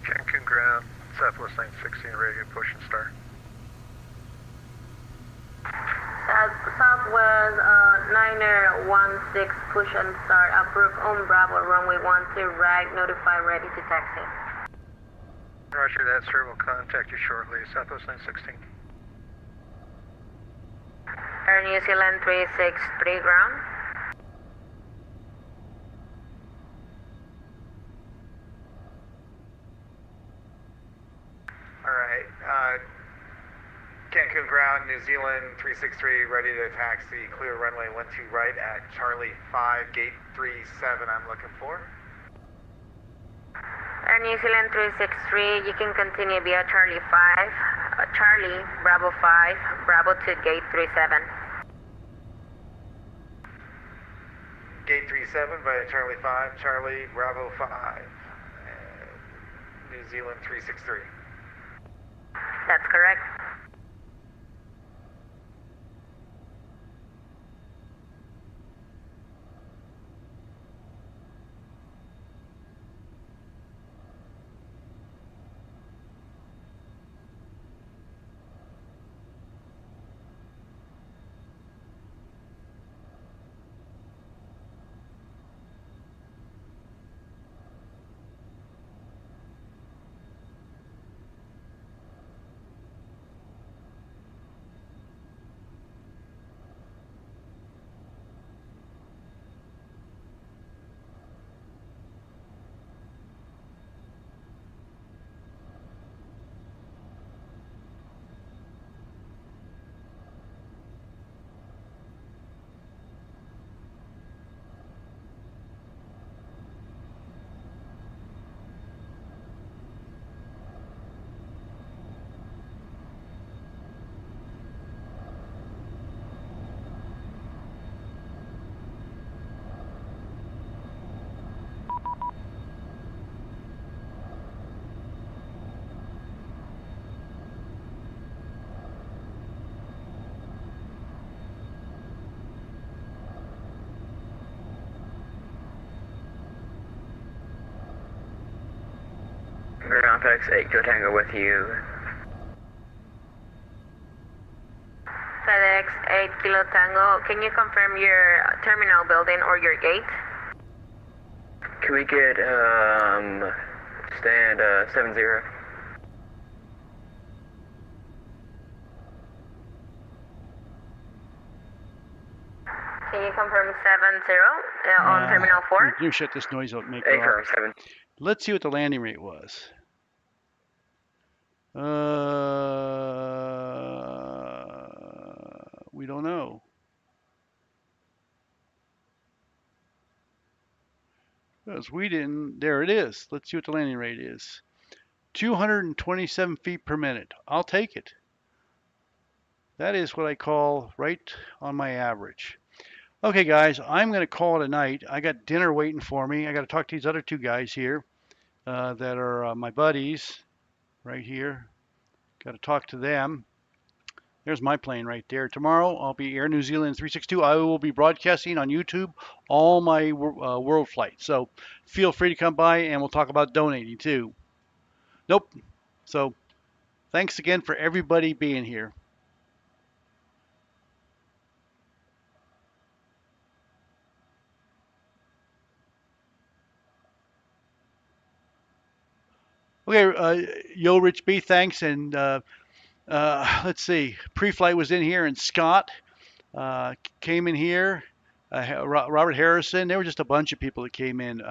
Cancun ground, Southwest 916, radio push and start. Southwest 916, push and start, approved on Bravo, runway 12 right, notify ready to taxi. Roger that, sir, we'll contact you shortly. Southwest 916. Air New Zealand 363 ground. Alright, Cancun ground, New Zealand 363, ready to taxi, clear runway 12 right at Charlie 5, gate 37 I'm looking for. Air New Zealand 363, you can continue via Charlie 5, Charlie, Bravo 5, Bravo to gate 37. Gate 37 via Charlie 5, Charlie, Bravo 5, New Zealand 363. That's correct. Ground FedEx 8 Kilo Tango with you. FedEx 8 Kilo Tango, can you confirm your terminal building or your gate? Can we get stand 70? Can you confirm 70 on Terminal 4? You shut this noise out and make it Affirm, off. 7. Let's see what the landing rate was. We don't know. Because we didn't, there it is. Let's see what the landing rate is. 227 feet per minute. I'll take it. That is what I call right on my average. Okay, guys, I'm going to call it a night. I got dinner waiting for me. I got to talk to these other two guys here that are my buddies right here. Got to talk to them. There's my plane right there. Tomorrow, I'll be Air New Zealand 362. I will be broadcasting on YouTube all my world flights. So feel free to come by, and we'll talk about donating too. Nope. So thanks again for everybody being here. Okay, Yo Rich B, thanks. And let's see, pre-flight was in here, and Scott came in here. Robert Harrison, there were just a bunch of people that came in.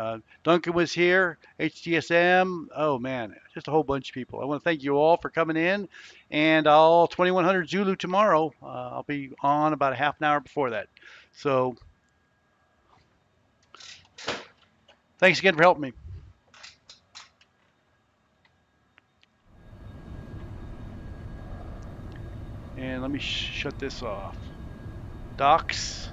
Duncan was here, HDSM, oh man, just a whole bunch of people. I want to thank you all for coming in, and I'll 2100 Zulu tomorrow. I'll be on about a half an hour before that. So thanks again for helping me. And let me shut this off. Docs.